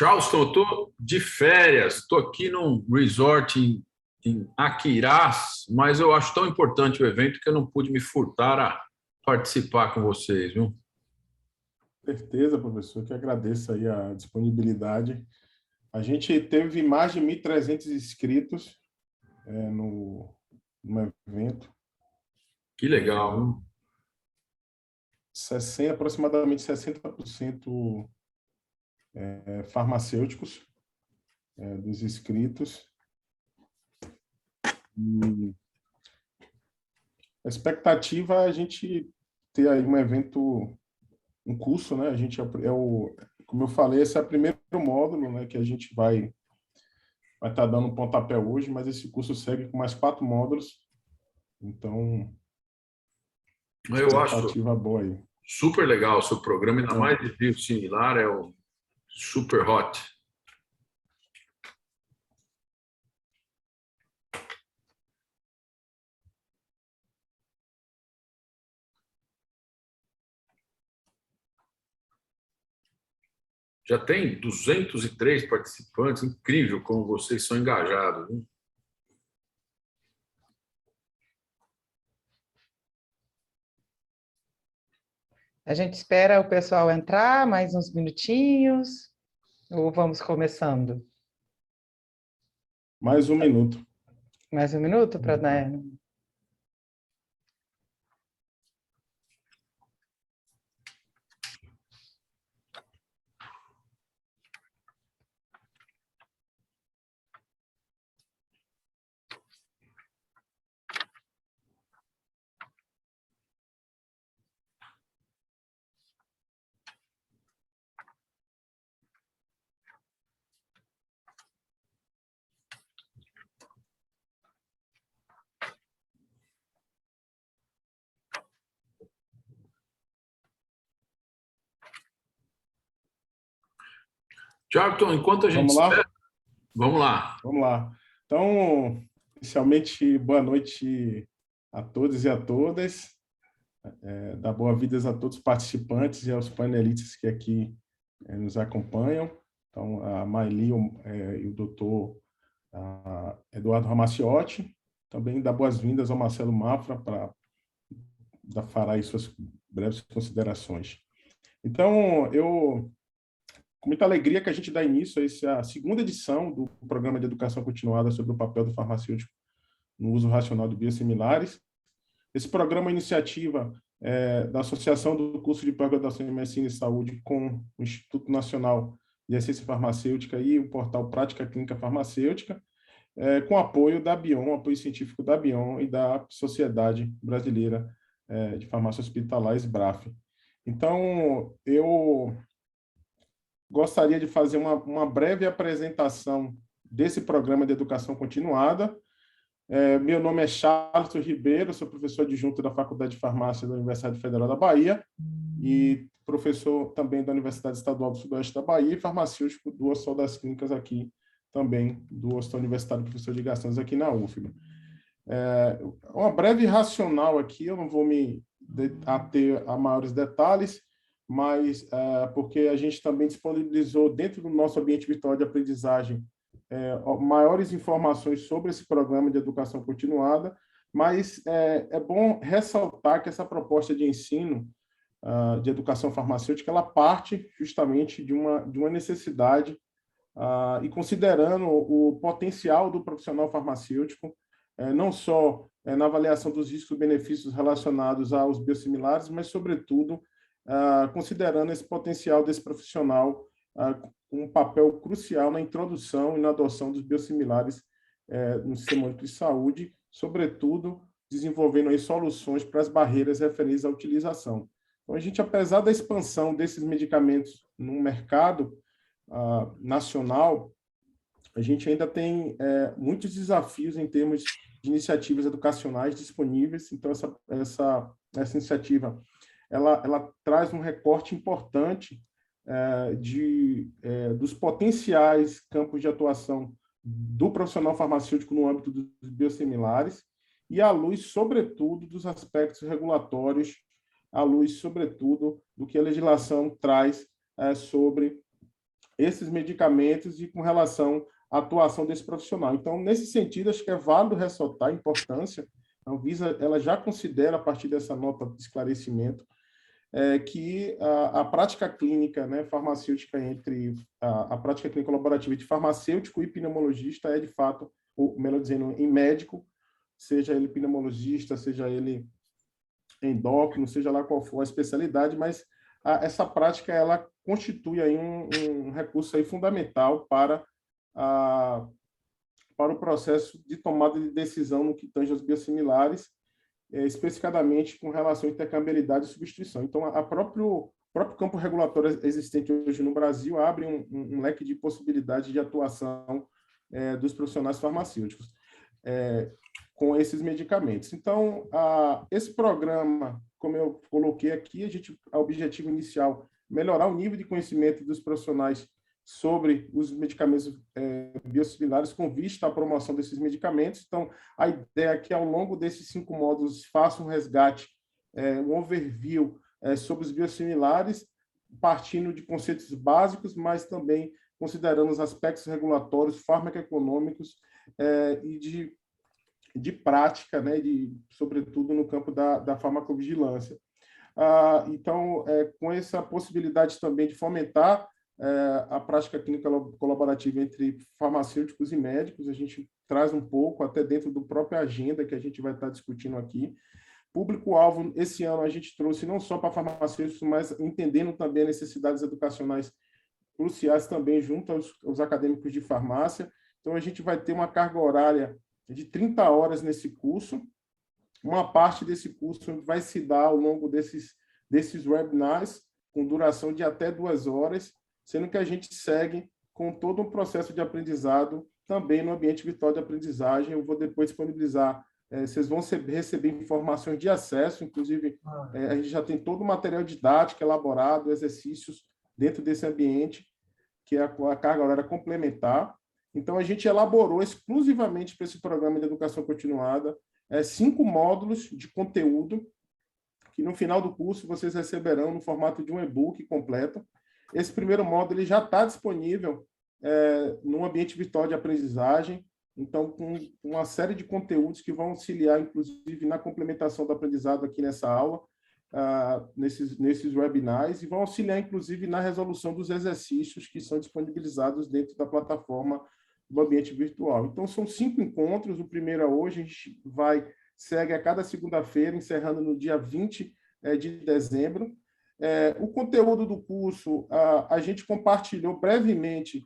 Charleston, eu estou de férias, estou aqui num resort em Aquiraz, mas eu acho tão importante o evento que eu não pude me furtar a participar com vocês, viu? Certeza, professor, que agradeço aí a disponibilidade. A gente teve mais de 1.300 inscritos no evento, Que legal, viu? aproximadamente 60% farmacêuticos dos inscritos. E a expectativa é a gente ter aí um evento, um curso, né? A gente como eu falei, esse é o primeiro módulo, né, que a gente vai estar dando um pontapé hoje, mas esse curso segue com mais 4 módulos. Então, Eu acho expectativa boa aí. super legal o seu programa, ainda mais de biosimilar, é o super hot. Já tem 203 participantes, incrível como vocês são engajados, viu? A gente espera o pessoal entrar mais uns minutinhos, ou vamos começando? Mais um minuto. Mais um minuto para dar. Charlton, enquanto a gente espera, vamos lá. Vamos lá. Então, inicialmente, boa noite a todos e a todas. Dar boas-vindas a todos os participantes e aos panelistas que aqui nos acompanham. Então, a Maili e o doutor Eduardo Ramaciotti. Também dar boas-vindas ao Marcelo Mafra para fará aí suas breves considerações. Então, com muita alegria que a gente dá início a essa segunda edição do Programa de Educação Continuada sobre o papel do farmacêutico no uso racional de biosimilares. Esse programa é iniciativa da Associação do Curso de Pós-Graduação em Medicina e Saúde com o Instituto Nacional de Ciência Farmacêutica e o portal Prática Clínica Farmacêutica, com apoio da Bion, apoio científico da Bion e da Sociedade Brasileira de Farmácia Hospitalar, SBRAF. Então, eu gostaria de fazer uma breve apresentação desse programa de educação continuada. Meu nome é Charleston Ribeiro, sou professor adjunto da Faculdade de Farmácia da Universidade Federal da Bahia e professor também da Universidade Estadual do Sudoeste da Bahia e farmacêutico do Hospital das Clínicas aqui também, do Hospital Universitário Professor de Gastanhos aqui na UFBA. Uma breve racional aqui, eu não vou me ater a maiores detalhes, mas porque a gente também disponibilizou dentro do nosso ambiente virtual de aprendizagem maiores informações sobre esse programa de educação continuada, mas é bom ressaltar que essa proposta de ensino de educação farmacêutica, ela parte justamente de uma necessidade e considerando o potencial do profissional farmacêutico, não só na avaliação dos riscos e benefícios relacionados aos biosimilares, mas, sobretudo, considerando esse potencial desse profissional um papel crucial na introdução e na adoção dos biosimilares no sistema único de saúde, sobretudo desenvolvendo aí soluções para as barreiras referentes à utilização. Então, a gente, apesar da expansão desses medicamentos no mercado nacional, a gente ainda tem muitos desafios em termos de iniciativas educacionais disponíveis. Então, essa iniciativa ela traz um recorte importante dos potenciais campos de atuação do profissional farmacêutico no âmbito dos biosimilares e à luz, sobretudo, dos aspectos regulatórios, à luz, sobretudo, do que a legislação traz sobre esses medicamentos e com relação à atuação desse profissional. Então, nesse sentido, acho que é válido ressaltar a importância. A Anvisa ela já considera, a partir dessa nota de esclarecimento, que a prática clínica, né, farmacêutica entre a prática clínica colaborativa de farmacêutico e pneumologista é, de fato, ou melhor dizendo, em médico, seja ele pneumologista, seja ele endócrino, seja lá qual for a especialidade, mas essa prática ela constitui aí um recurso aí fundamental para o processo de tomada de decisão no que tange aos biosimilares, especificadamente com relação à intercambiabilidade e substituição. Então, o próprio campo regulatório existente hoje no Brasil abre um leque de possibilidade de atuação dos profissionais farmacêuticos com esses medicamentos. Então, esse programa, como eu coloquei aqui, o objetivo inicial melhorar o nível de conhecimento dos profissionais sobre os medicamentos biosimilares com vista à promoção desses medicamentos. Então, a ideia é que, ao longo desses 5 módulos, faça um resgate, um overview sobre os biosimilares, partindo de conceitos básicos, mas também considerando os aspectos regulatórios, farmacoeconômicos e de prática, né, sobretudo no campo da farmacovigilância. Então, com essa possibilidade também de fomentar a prática clínica colaborativa entre farmacêuticos e médicos, a gente traz um pouco, até dentro do própria agenda que a gente vai estar discutindo aqui. Público-alvo, esse ano, a gente trouxe não só para farmacêuticos, mas entendendo também as necessidades educacionais cruciais também junto aos acadêmicos de farmácia. Então, a gente vai ter uma carga horária de 30 horas nesse curso. Uma parte desse curso vai se dar ao longo desses webinars, com duração de até 2 horas, sendo que a gente segue com todo um processo de aprendizado também no ambiente virtual de aprendizagem. Eu vou depois disponibilizar, vocês vão receber informações de acesso, inclusive a gente já tem todo o material didático elaborado, exercícios dentro desse ambiente, que é a carga horária complementar. Então, a gente elaborou exclusivamente para esse programa de educação continuada 5 módulos de conteúdo, que no final do curso vocês receberão no formato de um e-book completo. Esse primeiro módulo ele já está disponível no ambiente virtual de aprendizagem, então, com uma série de conteúdos que vão auxiliar, inclusive, na complementação do aprendizado aqui nessa aula, nesses webinars, e vão auxiliar, inclusive, na resolução dos exercícios que são disponibilizados dentro da plataforma do ambiente virtual. Então, são 5 encontros. O primeiro é hoje, a gente segue a cada segunda-feira, encerrando no dia 20 de dezembro. O conteúdo do curso, a gente compartilhou brevemente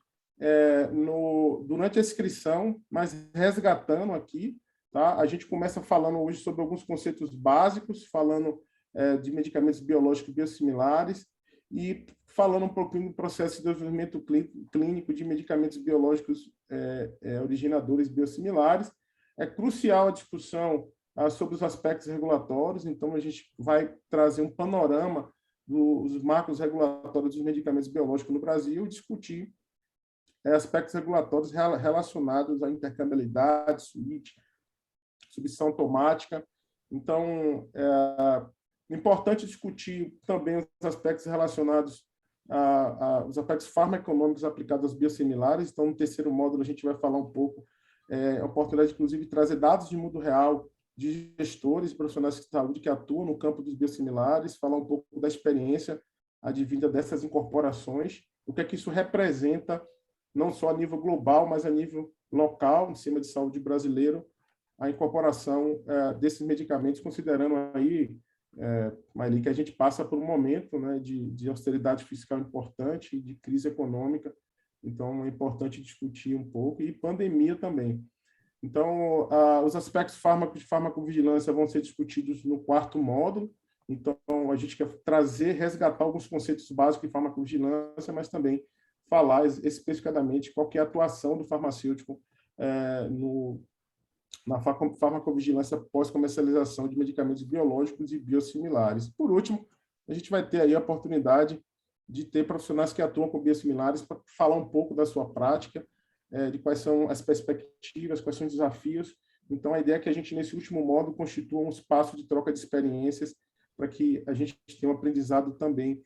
durante a inscrição, mas resgatando aqui, tá? A gente começa falando hoje sobre alguns conceitos básicos, falando de medicamentos biológicos biosimilares e falando um pouquinho do processo de desenvolvimento clínico de medicamentos biológicos originadores biosimilares. É crucial a discussão sobre os aspectos regulatórios, então a gente vai trazer um panorama dos marcos regulatórios dos medicamentos biológicos no Brasil e discutir aspectos regulatórios relacionados à intercambiabilidade, substituição automática. Então, é importante discutir também os aspectos relacionados aos aspectos farmacoeconômicos aplicados aos biosimilares. Então, no terceiro módulo, a gente vai falar um pouco, a oportunidade, inclusive, de trazer dados de mundo real de gestores e profissionais de saúde que atuam no campo dos biosimilares, falar um pouco da experiência advinda dessas incorporações, o que é que isso representa, não só a nível global, mas a nível local, no sistema de saúde brasileiro, a incorporação desses medicamentos, considerando aí, Maeli, que a gente passa por um momento, né, de austeridade fiscal importante, de crise econômica, então é importante discutir um pouco, e pandemia também. Então, os aspectos de farmacovigilância vão ser discutidos no 4º módulo. Então, a gente quer resgatar alguns conceitos básicos de farmacovigilância, mas também falar especificadamente qual que é a atuação do farmacêutico na farmacovigilância pós-comercialização de medicamentos biológicos e biosimilares. Por último, a gente vai ter aí a oportunidade de ter profissionais que atuam com biosimilares para falar um pouco da sua prática, de quais são as perspectivas, quais são os desafios. Então, a ideia é que a gente, nesse último módulo, constitua um espaço de troca de experiências para que a gente tenha um aprendizado também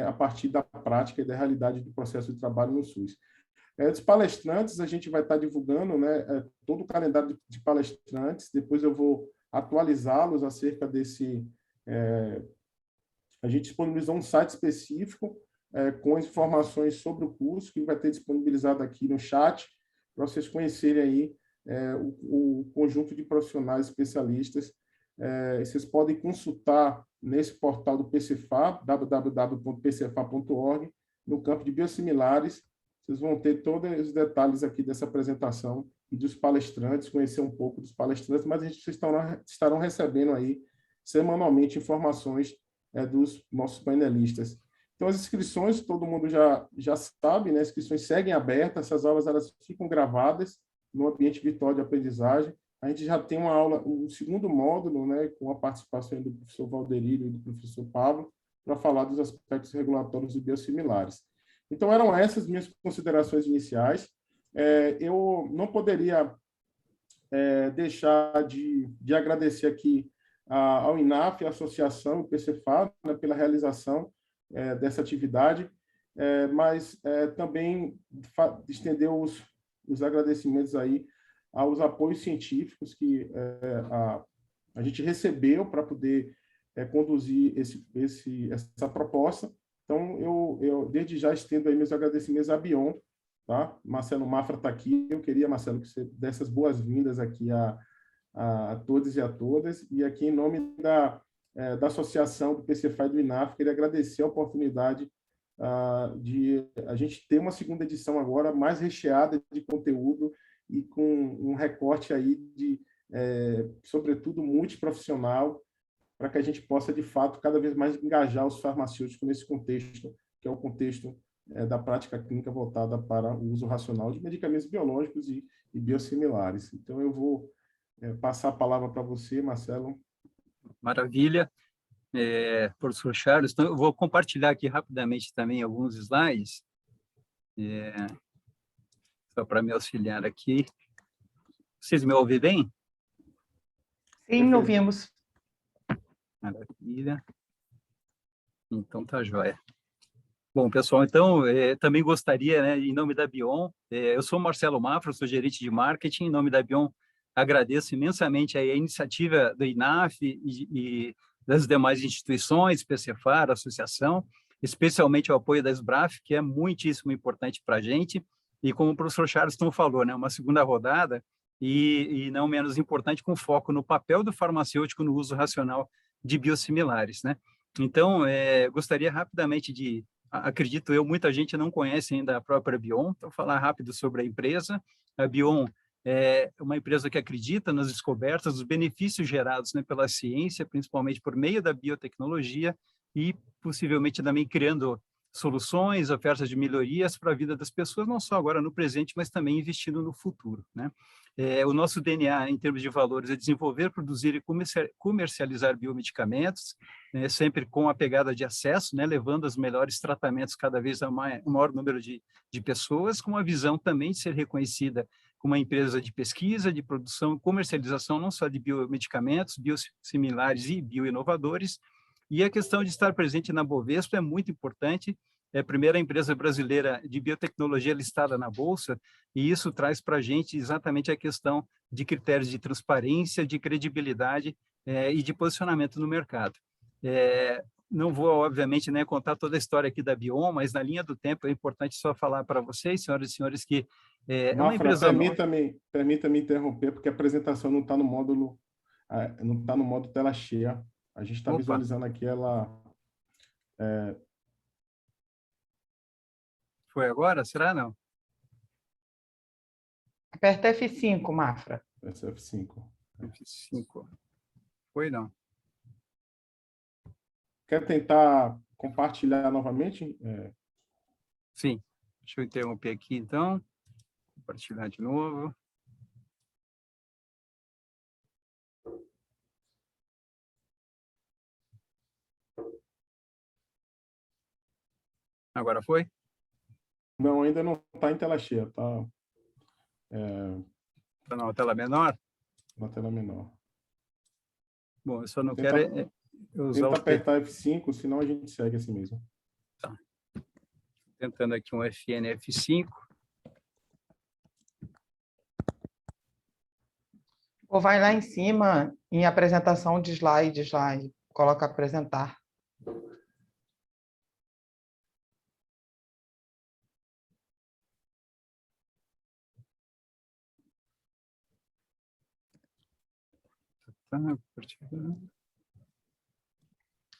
a partir da prática e da realidade do processo de trabalho no SUS. Dos palestrantes, a gente vai estar divulgando, né, todo o calendário de palestrantes, depois eu vou atualizá-los acerca desse... a gente disponibilizou um site específico com informações sobre o curso, que vai ter disponibilizado aqui no chat, para vocês conhecerem aí o conjunto de profissionais especialistas. Vocês podem consultar nesse portal do PCFA, www.pcfa.org, no campo de biosimilares. Vocês vão ter todos os detalhes aqui dessa apresentação e dos palestrantes, conhecer um pouco dos palestrantes, mas vocês estarão recebendo aí semanalmente informações dos nossos painelistas. Então, as inscrições, todo mundo já sabe, né? As inscrições seguem abertas, essas aulas elas ficam gravadas no ambiente virtual de aprendizagem. A gente já tem uma aula, um segundo módulo, né, com a participação do professor Valderílio e do professor Pablo, para falar dos aspectos regulatórios e biosimilares. Então, eram essas minhas considerações iniciais. Eu não poderia deixar de agradecer aqui ao INAF, à associação, o PCFA, né, pela realização dessa atividade, mas também estender os agradecimentos aí aos apoios científicos que a gente recebeu para poder conduzir essa proposta. Então, eu desde já estendo aí meus agradecimentos à Bion, tá? Marcelo Mafra está aqui. Eu queria, Marcelo, que você desse as boas-vindas aqui a todos e a todas. E aqui, em nome da associação do PCFA e do INAF, queria agradecer a oportunidade de a gente ter uma segunda edição agora mais recheada de conteúdo e com um recorte aí de, sobretudo, multiprofissional, para que a gente possa, de fato, cada vez mais engajar os farmacêuticos nesse contexto, que é o contexto da prática clínica voltada para o uso racional de medicamentos biológicos e biosimilares. Então, eu vou passar a palavra para você, Marcelo. Maravilha. Professor Charles, então eu vou compartilhar aqui rapidamente também alguns slides, só para me auxiliar aqui. Vocês me ouvem bem? Sim, ouvimos. Maravilha. Então, tá joia. Bom, pessoal, então, também gostaria, né, em nome da Bion, eu sou Marcelo Mafra, sou gerente de marketing, em nome da Bion, agradeço imensamente a iniciativa do INAF e das demais instituições, PCFAR, associação, especialmente o apoio da SBRAF, que é muitíssimo importante para a gente, e como o professor Charleston falou, né, uma segunda rodada, e não menos importante, com foco no papel do farmacêutico no uso racional de biosimilares, né? Então, gostaria rapidamente de, acredito eu, muita gente não conhece ainda a própria Bion, então falar rápido sobre a empresa. A Bion é uma empresa que acredita nas descobertas, dos benefícios gerados, né, pela ciência, principalmente por meio da biotecnologia e possivelmente também criando soluções, ofertas de melhorias para a vida das pessoas, não só agora no presente, mas também investindo no futuro, né? O nosso DNA, em termos de valores, é desenvolver, produzir e comercializar biomedicamentos, né, sempre com a pegada de acesso, né, levando os melhores tratamentos cada vez a maior número de pessoas, com a visão também de ser reconhecida como uma empresa de pesquisa, de produção e comercialização, não só de biomedicamentos, biosimilares e bioinovadores. E a questão de estar presente na Bovespa é muito importante. É a primeira empresa brasileira de biotecnologia listada na Bolsa, e isso traz para a gente exatamente a questão de critérios de transparência, de credibilidade e de posicionamento no mercado. Não vou, obviamente, né, contar toda a história aqui da Bion, mas na linha do tempo é importante só falar para vocês, senhoras e senhores, que é uma empresa... Permita-me interromper, porque a apresentação não está no módulo, não está no modo tela cheia. A gente está visualizando aqui ela... Foi agora? Será não? Aperta F5, Mafra. F5. F5. Foi não. Quer tentar compartilhar novamente? Sim. Deixa eu interromper aqui, então. Compartilhar de novo. Agora foi? Não, ainda não está em tela cheia, está... Está na tela menor? Na tela menor. Bom, eu só não quero usar Tenta apertar F5, senão a gente segue assim mesmo. Tentando aqui um FNF5. Ou vai lá em cima, em apresentação de slides lá, e coloca apresentar.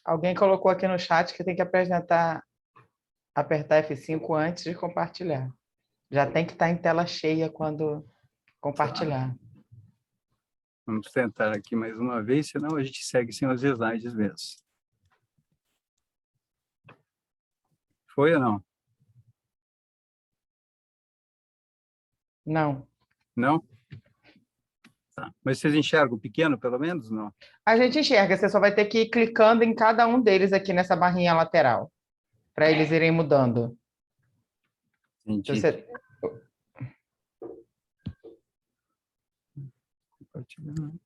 Alguém colocou aqui no chat que tem que apresentar, apertar F5 antes de compartilhar. Já tem que estar em tela cheia quando compartilhar. Vamos tentar aqui mais uma vez, senão a gente segue sem os slides mesmo. Foi ou não? Não. Não? Tá. Mas vocês enxergam pequeno, pelo menos? Não? A gente enxerga, você só vai ter que ir clicando em cada um deles aqui nessa barrinha lateral, para eles irem mudando. Entendi. Você... Compartilhando.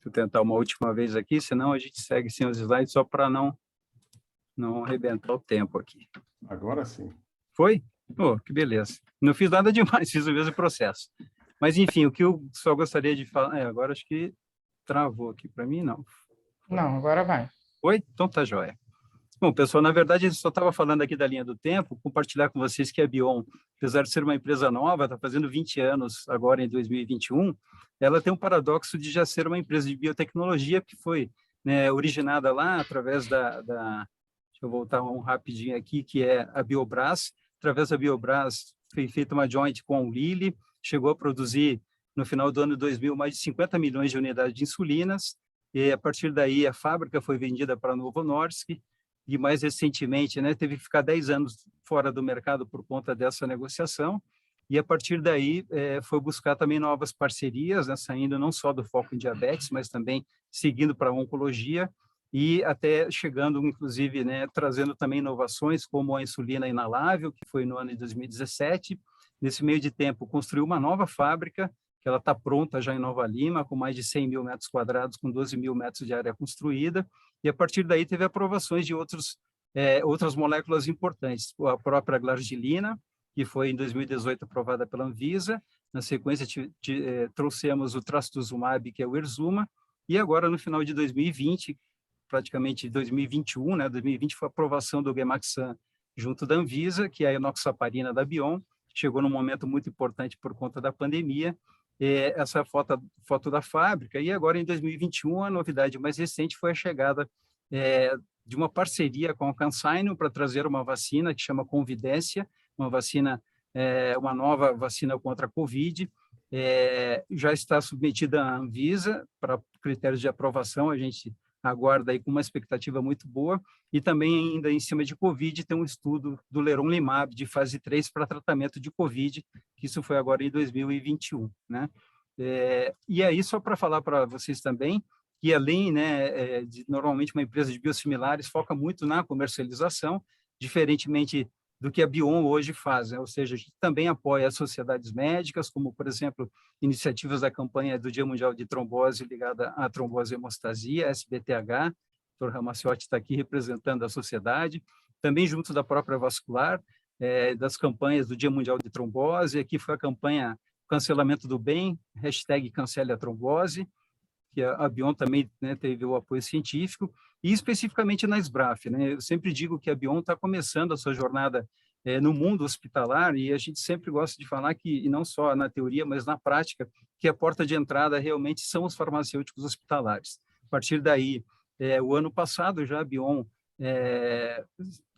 Vou tentar uma última vez aqui, senão a gente segue sem os slides só para não arrebentar o tempo aqui. Agora sim. Foi? Oh, que beleza. Não fiz nada demais, fiz o mesmo processo. Mas, enfim, o que eu só gostaria de falar... agora acho que travou aqui para mim, não. Não, agora vai. Foi? Então tá joia. Bom, pessoal, na verdade, eu só estava falando aqui da linha do tempo, compartilhar com vocês que a Bion, apesar de ser uma empresa nova, está fazendo 20 anos agora em 2021, ela tem um paradoxo de já ser uma empresa de biotecnologia que foi, né, originada lá através deixa eu voltar rapidinho aqui, que é a Biobras. Através da Biobras foi feita uma joint com a Lilly, chegou a produzir, no final do ano 2000, mais de 50 milhões de unidades de insulinas, e a partir daí a fábrica foi vendida para a Novo Nordisk, e mais recentemente, né, teve que ficar 10 anos fora do mercado por conta dessa negociação, e a partir daí foi buscar também novas parcerias, né, saindo não só do foco em diabetes, mas também seguindo para a oncologia, e até chegando, inclusive, né, trazendo também inovações como a insulina inalável, que foi no ano de 2017. Nesse meio de tempo, construiu uma nova fábrica, que ela está pronta já em Nova Lima, com mais de 100 mil metros quadrados, com 12 mil metros de área construída, e a partir daí teve aprovações de outras moléculas importantes, a própria glargilina, que foi em 2018 aprovada pela Anvisa, na sequência trouxemos o trastuzumab, que é o Erzuma, e agora no final de 2020, praticamente 2021, né, 2020 foi a aprovação do Gemaxan junto da Anvisa, que é a enoxaparina da Bion, chegou num momento muito importante por conta da pandemia, essa foto da fábrica, e agora em 2021 a novidade mais recente foi a chegada de uma parceria com a CanSino para trazer uma vacina que chama Convidência, uma nova vacina contra a Covid, já está submetida à Anvisa para critérios de aprovação, a gente aguarda aí com uma expectativa muito boa, e também ainda em cima de Covid tem um estudo do leronlimab de fase 3 para tratamento de Covid, que isso foi agora em 2021, né? E aí, só para falar para vocês também, que além, né, de normalmente uma empresa de biosimilares foca muito na comercialização, diferentemente do que a Bion hoje faz, né? Ou seja, a gente também apoia as sociedades médicas, como, por exemplo, iniciativas da campanha do Dia Mundial de Trombose ligada à trombose e hemostasia, SBTH, o Dr. Ramaciotti está aqui representando a sociedade, também junto da própria Vascular, das campanhas do Dia Mundial de Trombose, aqui foi a campanha Cancelamento do Bem, #Cancele a Trombose, que a Bion também, né, teve o apoio científico, e especificamente na SBRAF, né? Eu sempre digo que a Bion está começando a sua jornada no mundo hospitalar, e a gente sempre gosta de falar que, e não só na teoria, mas na prática, que a porta de entrada realmente são os farmacêuticos hospitalares. A partir daí, o ano passado já a Bion,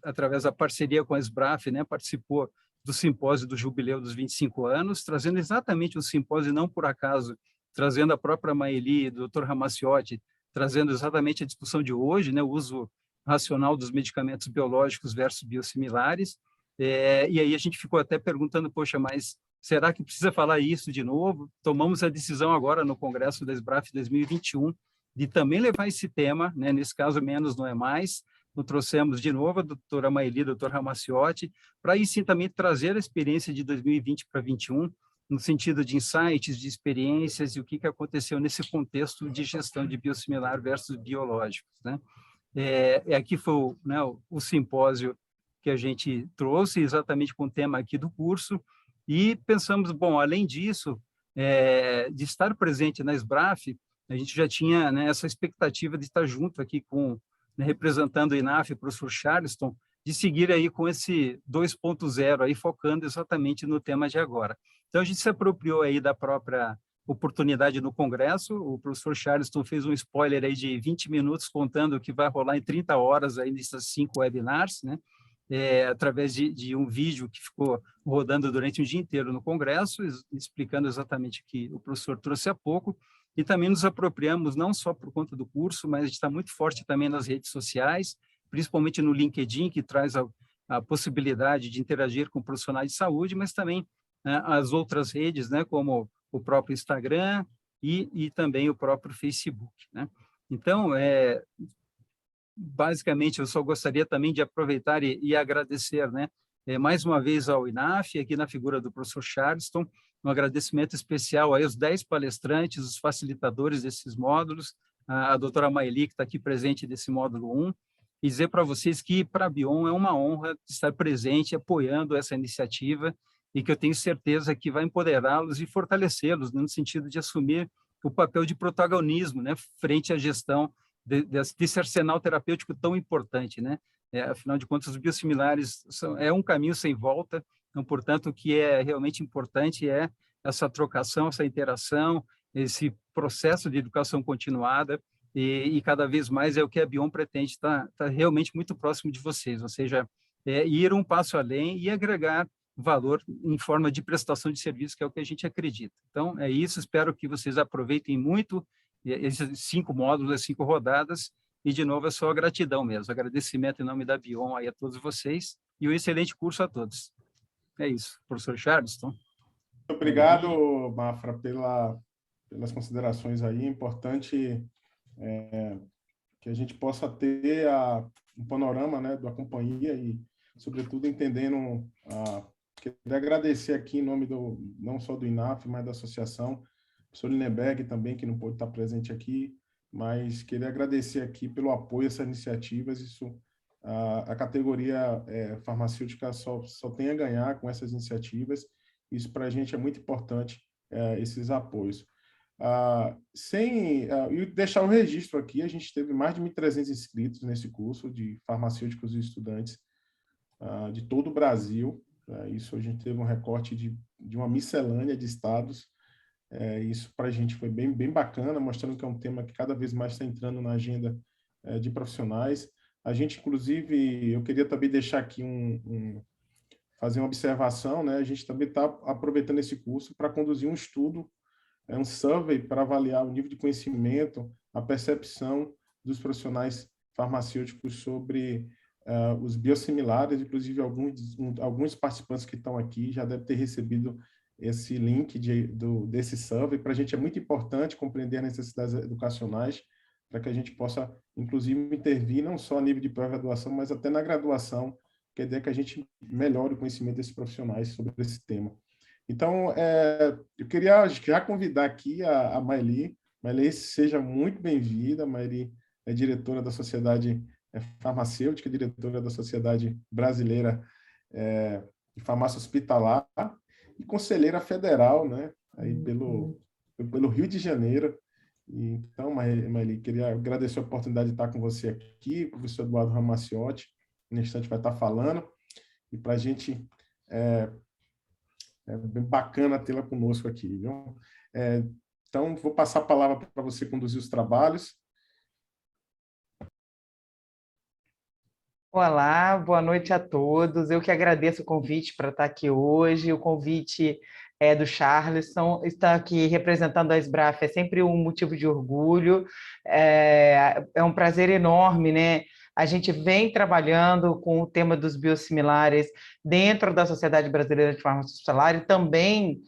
através da parceria com a SBRAF, né, participou do simpósio do Jubileu dos 25 anos, trazendo exatamente um simpósio, não por acaso, trazendo a própria Maeli, do Dr. Ramaciotti, trazendo exatamente a discussão de hoje, né, o uso racional dos medicamentos biológicos versus biosimilares, e aí a gente ficou até perguntando, poxa, mas será que precisa falar isso de novo? Tomamos a decisão agora no Congresso da SBRAF 2021 de também levar esse tema, né, nesse caso menos não é mais, então, trouxemos de novo a doutora Maeli, doutor Ramaciotti, para aí sim também trazer a experiência de 2020 para 2021, no sentido de insights, de experiências e o que aconteceu nesse contexto de gestão de biosimilar versus biológicos, né? Aqui foi o simpósio que a gente trouxe, exatamente com o tema aqui do curso, e pensamos, bom, além disso, de estar presente na SBRAF, a gente já tinha, né, essa expectativa de estar junto aqui com, né, representando o INAF, o professor Charleston, de seguir aí com esse 2.0, aí focando exatamente no tema de agora. Então, a gente se apropriou aí da própria oportunidade no Congresso. O professor Charleston fez um spoiler aí de 20 minutos, contando que vai rolar em 30 horas aí nesses 5 webinars, né? Através de um vídeo que ficou rodando durante o dia inteiro no Congresso, explicando exatamente o que o professor trouxe há pouco, e também nos apropriamos, não só por conta do curso, mas a gente está muito forte também nas redes sociais, principalmente no LinkedIn, que traz a possibilidade de interagir com profissionais de saúde, mas também, né, as outras redes, né, como o próprio Instagram e também o próprio Facebook, né? Então, basicamente, eu só gostaria também de aproveitar e agradecer, né, mais uma vez ao INAF, aqui na figura do professor Charleston, um agradecimento especial aí aos 10 palestrantes, os facilitadores desses módulos, a doutora Maeli, que está aqui presente desse módulo 1, e dizer para vocês que para a Bion é uma honra estar presente, apoiando essa iniciativa, e que eu tenho certeza que vai empoderá-los e fortalecê-los, no sentido de assumir o papel de protagonismo, né, frente à gestão desse arsenal terapêutico tão importante, né? Afinal de contas, os biosimilares é um caminho sem volta, então, portanto, o que é realmente importante é essa trocação, essa interação, esse processo de educação continuada, e cada vez mais é o que a Bion pretende estar realmente muito próximo de vocês, ou seja, ir um passo além e agregar valor em forma de prestação de serviço, que é o que a gente acredita. Então, é isso, espero que vocês aproveitem muito esses 5 módulos, as 5 rodadas, e, de novo, é só gratidão mesmo, agradecimento em nome da Bion aí a todos vocês, e um excelente curso a todos. É isso. Professor Charleston. Muito obrigado, Mafra, pelas considerações aí. É importante que a gente possa ter um panorama, né, da companhia e, sobretudo, entendendo... Queria agradecer aqui em nome não só do INAF, mas da associação, o professor Linneberg também, que não pôde estar presente aqui, mas queria agradecer aqui pelo apoio a essas iniciativas. Isso, a categoria farmacêutica só tem a ganhar com essas iniciativas. Isso para a gente é muito importante, esses apoios. E deixar o registro aqui, a gente teve mais de 1.300 inscritos nesse curso de farmacêuticos e estudantes de todo o Brasil. Isso a gente teve um recorte de uma miscelânea de estados. Isso para a gente foi bem bacana, mostrando que é um tema que cada vez mais está entrando na agenda de profissionais. A gente, inclusive, eu queria também deixar aqui fazer uma observação, né? A gente também está aproveitando esse curso para conduzir um estudo, um survey para avaliar o nível de conhecimento, a percepção dos profissionais farmacêuticos sobre os biosimilares. Inclusive, alguns participantes que estão aqui já devem ter recebido esse link desse survey. Para a gente é muito importante compreender as necessidades educacionais, para que a gente possa, inclusive, intervir não só a nível de pós-graduação, mas até na graduação, que a ideia é que a gente melhore o conhecimento desses profissionais sobre esse tema. Então, eu queria já convidar aqui a Maeli. Maeli, seja muito bem-vinda. Maeli é diretora da Sociedade Farmacêutica, diretora da Sociedade Brasileira de Farmácia Hospitalar e conselheira federal, né, aí pelo Rio de Janeiro. Então, Maeli, queria agradecer a oportunidade de estar com você aqui, o professor Eduardo Ramaciotti, no instante vai estar falando, e para a gente é bem bacana tê-la conosco aqui, viu? Então, vou passar a palavra para você conduzir os trabalhos. Olá, boa noite a todos. Eu que agradeço o convite para estar aqui hoje. O convite é do Charleston. Estar aqui representando a SBRAF é sempre um motivo de orgulho. É um prazer enorme, né? A gente vem trabalhando com o tema dos biosimilares dentro da Sociedade Brasileira de Farmácia Hospitalar e também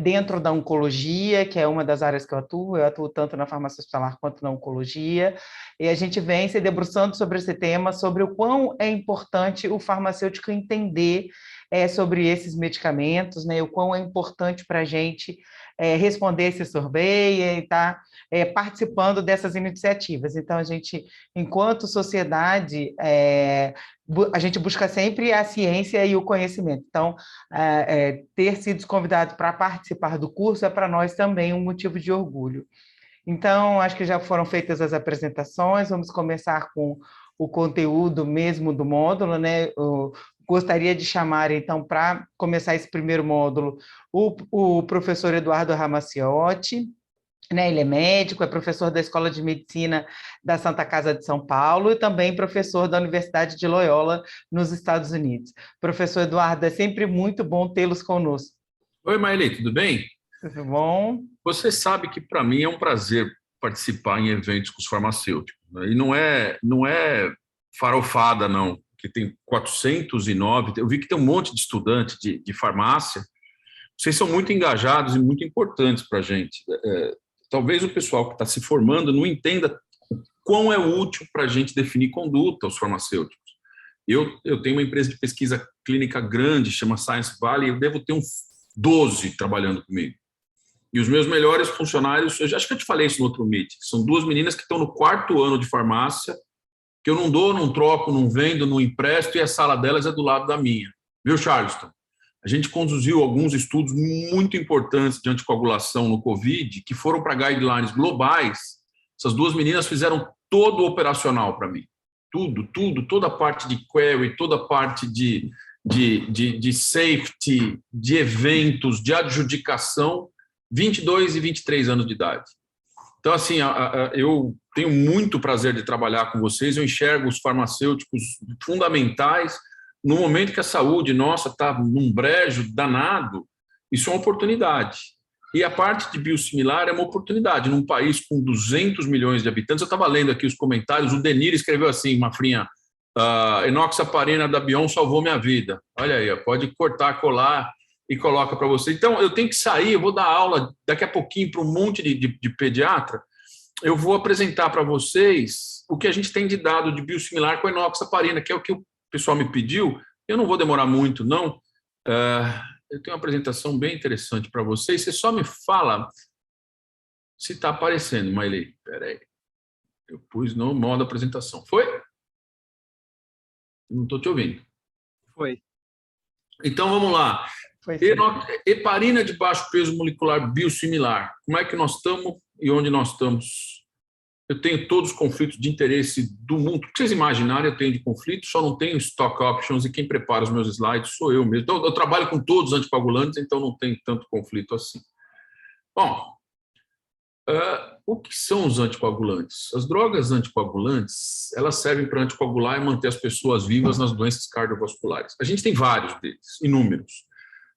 dentro da oncologia, que é uma das áreas que eu atuo tanto na farmácia hospitalar quanto na oncologia, e a gente vem se debruçando sobre esse tema, sobre o quão é importante o farmacêutico entender sobre esses medicamentos, né, o quão é importante para a gente responder esse survey e estar participando dessas iniciativas. Então, a gente, enquanto sociedade, a gente busca sempre a ciência e o conhecimento. Então, ter sido convidado para participar do curso é para nós também um motivo de orgulho. Então, acho que já foram feitas as apresentações, vamos começar com o conteúdo mesmo do módulo, né? Gostaria de chamar, então, para começar esse primeiro módulo, o professor Eduardo Ramaciotti, né? Ele é médico, é professor da Escola de Medicina da Santa Casa de São Paulo e também professor da Universidade de Loyola, nos Estados Unidos. Professor Eduardo, é sempre muito bom tê-los conosco. Oi, Maeli, tudo bem? Tudo bom? Você sabe que para mim é um prazer participar em eventos com os farmacêuticos, né? E não é farofada, não, que tem 409, eu vi que tem um monte de estudante de farmácia, vocês são muito engajados e muito importantes para a gente. Talvez o pessoal que está se formando não entenda quão é útil para a gente definir conduta, os farmacêuticos. Eu tenho uma empresa de pesquisa clínica grande, chama Science Valley, eu devo ter uns 12 trabalhando comigo. E os meus melhores funcionários, acho que eu te falei isso no outro meeting, são 2 meninas que estão no 4º ano de farmácia, que eu não dou, não troco, não vendo, não empresto, e a sala delas é do lado da minha. Viu, Charleston? A gente conduziu alguns estudos muito importantes de anticoagulação no COVID, que foram para guidelines globais. Essas 2 meninas fizeram todo o operacional para mim. Tudo, toda a parte de query, toda a parte de safety, de eventos, de adjudicação, 22 e 23 anos de idade. Então, assim, eu tenho muito prazer de trabalhar com vocês, eu enxergo os farmacêuticos fundamentais. No momento que a saúde nossa está num brejo danado, isso é uma oportunidade. E a parte de biosimilar é uma oportunidade. Num país com 200 milhões de habitantes, eu estava lendo aqui os comentários, o Denir escreveu assim, Mafrinha, enoxaparina da Bion salvou minha vida. Olha aí, pode cortar, colar e coloca para você. Então, eu tenho que sair, eu vou dar aula daqui a pouquinho para um monte de pediatra. Eu vou apresentar para vocês o que a gente tem de dado de biosimilar com a enoxaparina, que é o que o pessoal me pediu. Eu não vou demorar muito, não. Eu tenho uma apresentação bem interessante para vocês. Você só me fala se está aparecendo, Maile. Espera aí. Eu pus no modo apresentação. Foi? Não estou te ouvindo. Foi. Então, vamos lá. Heparina de baixo peso molecular biosimilar. Como é que nós estamos e onde nós estamos? Eu tenho todos os conflitos de interesse do mundo. O que vocês imaginarem, eu tenho de conflito, só não tenho stock options e quem prepara os meus slides sou eu mesmo. Então, eu trabalho com todos os anticoagulantes, então não tem tanto conflito assim. Bom, o que são os anticoagulantes? As drogas anticoagulantes, elas servem para anticoagular e manter as pessoas vivas nas doenças cardiovasculares. A gente tem vários deles, inúmeros.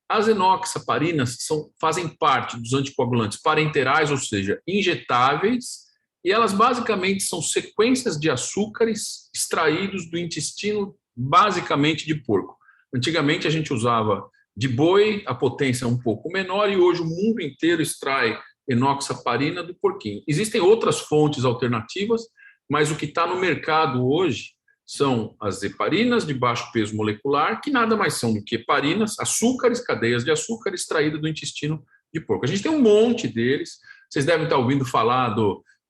As enoxaparinas fazem parte dos anticoagulantes parenterais, ou seja, injetáveis, e elas basicamente são sequências de açúcares extraídos do intestino, basicamente de porco. Antigamente a gente usava de boi, a potência é um pouco menor, e hoje o mundo inteiro extrai enoxaparina do porquinho. Existem outras fontes alternativas, mas o que está no mercado hoje são as heparinas de baixo peso molecular, que nada mais são do que heparinas, açúcares, cadeias de açúcar extraídas do intestino de porco. A gente tem um monte deles. Vocês devem estar ouvindo falar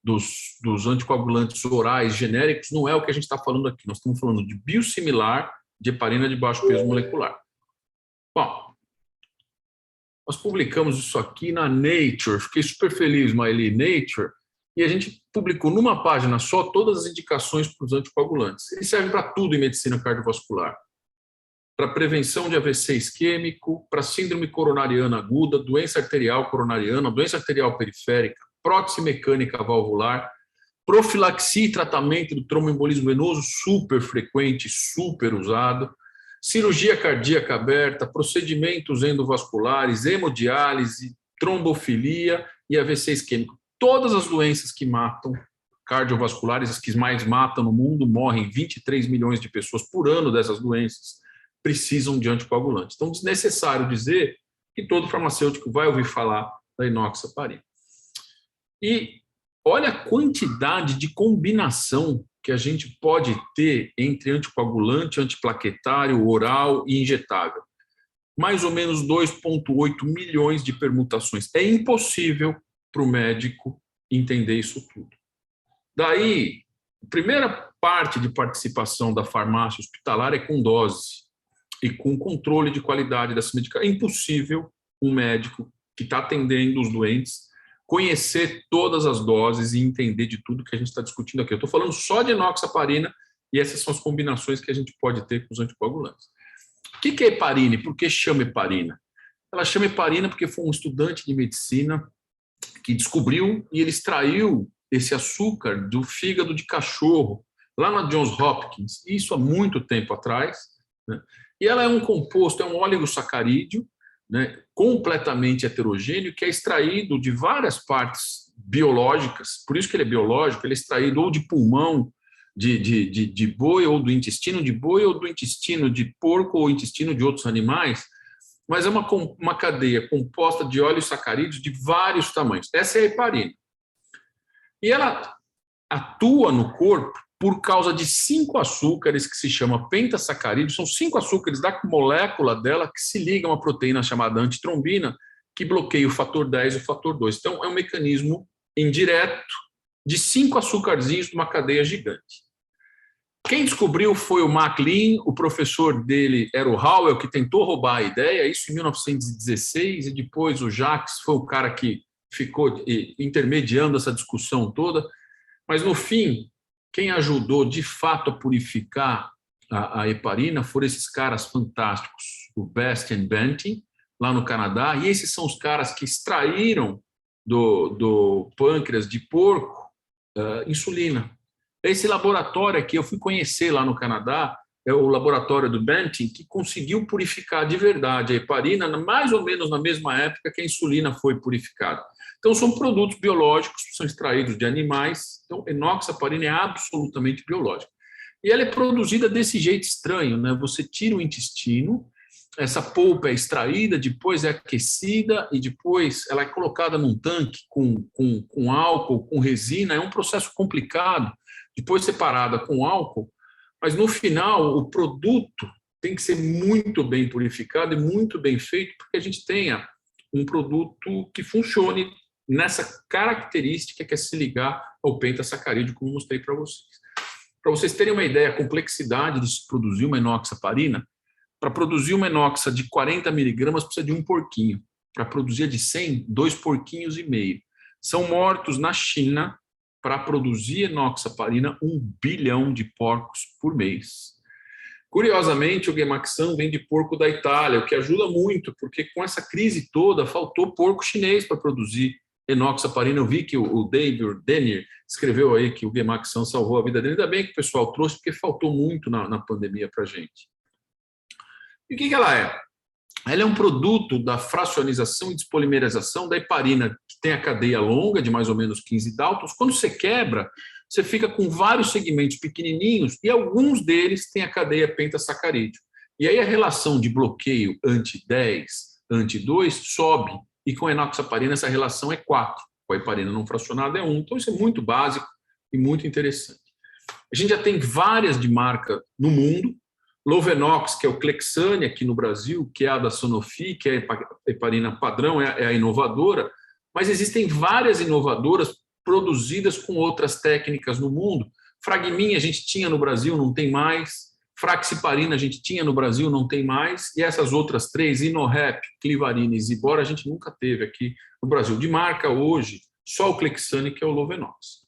dos anticoagulantes orais genéricos. Não é o que a gente está falando aqui. Nós estamos falando de biosimilar de heparina de baixo peso molecular. Bom, nós publicamos isso aqui na Nature. Fiquei super feliz, Maeli, Nature. E a gente publicou numa página só todas as indicações para os anticoagulantes. Eles servem para tudo em medicina cardiovascular. Para prevenção de AVC isquêmico, para síndrome coronariana aguda, doença arterial coronariana, doença arterial periférica, prótese mecânica valvular, profilaxia e tratamento do tromboembolismo venoso, super frequente, super usado, cirurgia cardíaca aberta, procedimentos endovasculares, hemodiálise, trombofilia e AVC isquêmico. Todas as doenças que matam, cardiovasculares, as que mais matam no mundo, morrem 23 milhões de pessoas por ano dessas doenças, precisam de anticoagulantes. Então, é desnecessário dizer que todo farmacêutico vai ouvir falar da enoxaparina. E olha a quantidade de combinação que a gente pode ter entre anticoagulante, antiplaquetário, oral e injetável. mais ou menos 2,8 milhões de permutações. É impossível para o médico entender isso tudo. Daí, a primeira parte de participação da farmácia hospitalar é com dose e com controle de qualidade dessa medicação. É impossível um médico que está atendendo os doentes conhecer todas as doses e entender de tudo que a gente está discutindo aqui. Eu estou falando só de enoxaparina e essas são as combinações que a gente pode ter com os anticoagulantes. O que é heparina e por que chama heparina? Ela chama heparina porque foi um estudante de medicina que descobriu e ele extraiu esse açúcar do fígado de cachorro, lá na Johns Hopkins, isso há muito tempo atrás, né? E ela é um composto, é um oligosacarídeo, né, completamente heterogêneo, que é extraído de várias partes biológicas, por isso que ele é biológico, ele é extraído ou de pulmão de boi, ou do intestino de boi, ou do intestino de porco, ou intestino de outros animais, mas é uma cadeia composta de oligosacarídeos de vários tamanhos. Essa é a heparina. E ela atua no corpo por causa de 5 açúcares que se chama pentasacarídeos. São 5 açúcares da molécula dela que se ligam a uma proteína chamada antitrombina, que bloqueia o fator 10 e o fator 2. Então, é um mecanismo indireto de 5 açucarzinhos de uma cadeia gigante. Quem descobriu foi o MacLean, o professor dele era o Howell, que tentou roubar a ideia, isso em 1916, e depois o Jacques foi o cara que ficou intermediando essa discussão toda, mas no fim, quem ajudou de fato a purificar a heparina foram esses caras fantásticos, o Best e Benting, lá no Canadá, e esses são os caras que extraíram do pâncreas de porco insulina. Esse laboratório aqui, eu fui conhecer lá no Canadá, é o laboratório do Benting, que conseguiu purificar de verdade a heparina, mais ou menos na mesma época que a insulina foi purificada. Então, são produtos biológicos que são extraídos de animais. Então, enoxaparina é absolutamente biológica. E ela é produzida desse jeito estranho, né? Você tira o intestino, essa polpa é extraída, depois é aquecida e depois ela é colocada num tanque com álcool, com resina. É um processo complicado, depois separada com álcool, mas no final o produto tem que ser muito bem purificado e muito bem feito para que a gente tenha um produto que funcione nessa característica que é se ligar ao pentasacarídeo, como mostrei para vocês. Para vocês terem uma ideia, a complexidade de se produzir uma enoxaparina, para produzir uma enoxa de 40 miligramas precisa de um porquinho. Para produzir a de 100, 2 porquinhos e meio. São mortos na China, para produzir enoxaparina, 1 bilhão de porcos por mês. Curiosamente, o Gemaxan vem de porco da Itália, o que ajuda muito, porque com essa crise toda, faltou porco chinês para produzir enoxaparina. Eu vi que o David Denner escreveu aí que o Gemaxan salvou a vida dele. Ainda bem que o pessoal trouxe, porque faltou muito na pandemia para a gente. E o que ela é? Ela é um produto da fracionização e despolimerização da heparina, que tem a cadeia longa, de mais ou menos 15 Daltons. Quando você quebra, você fica com vários segmentos pequenininhos e alguns deles têm a cadeia pentasacarídeo. E aí a relação de bloqueio anti-10, anti-2 sobe, e com a enoxaparina essa relação é 4. Com a heparina não fracionada é 1. Então isso é muito básico e muito interessante. A gente já tem várias de marca no mundo. Lovenox, que é o Clexane aqui no Brasil, que é a da Sanofi, que é a heparina padrão, é a inovadora, mas existem várias inovadoras produzidas com outras técnicas no mundo. Fragmin a gente tinha no Brasil, não tem mais. Fraxiparina a gente tinha no Brasil, não tem mais. E essas outras 3, Inorep, Clivarina e Zibora, a gente nunca teve aqui no Brasil. De marca hoje, só o Clexane, que é o Lovenox.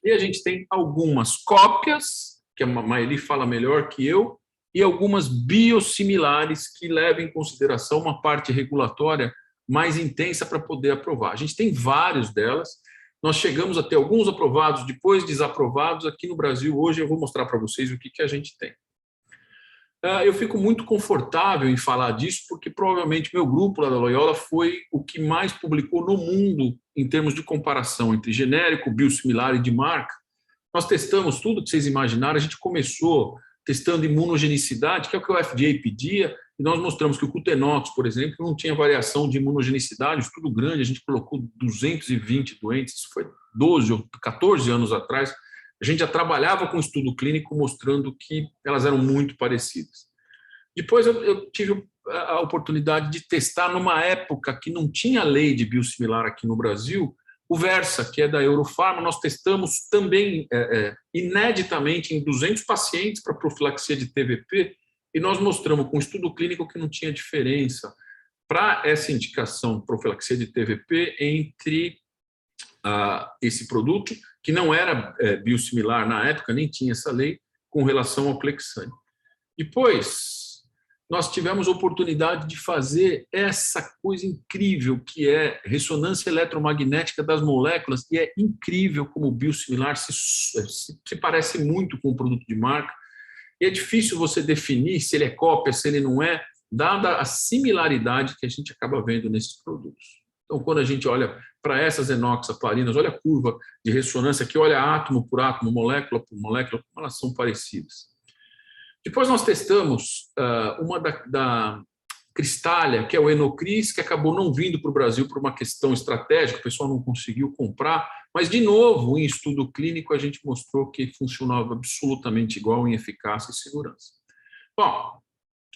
E a gente tem algumas cópias, que a Maeli fala melhor que eu, e algumas biosimilares que levam em consideração uma parte regulatória mais intensa para poder aprovar. A gente tem vários delas, nós chegamos a ter alguns aprovados, depois desaprovados. Aqui no Brasil, hoje eu vou mostrar para vocês o que a gente tem. Eu fico muito confortável em falar disso, porque provavelmente meu grupo lá da Loyola foi o que mais publicou no mundo em termos de comparação entre genérico, biosimilar e de marca. Nós testamos tudo que vocês imaginaram, a gente começou testando imunogenicidade, que é o que o FDA pedia, e nós mostramos que o Cutenox, por exemplo, não tinha variação de imunogenicidade, estudo grande, a gente colocou 220 doentes, isso foi 12 ou 14 anos atrás, a gente já trabalhava com estudo clínico mostrando que elas eram muito parecidas. Depois eu tive a oportunidade de testar numa época que não tinha lei de biosimilar aqui no Brasil, o Versa, que é da Eurofarma. Nós testamos também ineditamente em 200 pacientes para profilaxia de TVP, e nós mostramos com estudo clínico que não tinha diferença para essa indicação profilaxia de TVP entre esse produto, que não era biosimilar na época, nem tinha essa lei, com relação ao Clexane. Depois, nós tivemos a oportunidade de fazer essa coisa incrível que é ressonância eletromagnética das moléculas, e é incrível como o biosimilar se parece muito com o produto de marca, e é difícil você definir se ele é cópia, se ele não é, dada a similaridade que a gente acaba vendo nesses produtos. Então, quando a gente olha para essas enoxaparinas, olha a curva de ressonância aqui, olha átomo por átomo, molécula por molécula, como elas são parecidas. Depois nós testamos uma da Cristália, que é o Enocris, que acabou não vindo para o Brasil por uma questão estratégica, o pessoal não conseguiu comprar, mas, de novo, em estudo clínico, a gente mostrou que funcionava absolutamente igual em eficácia e segurança. Bom,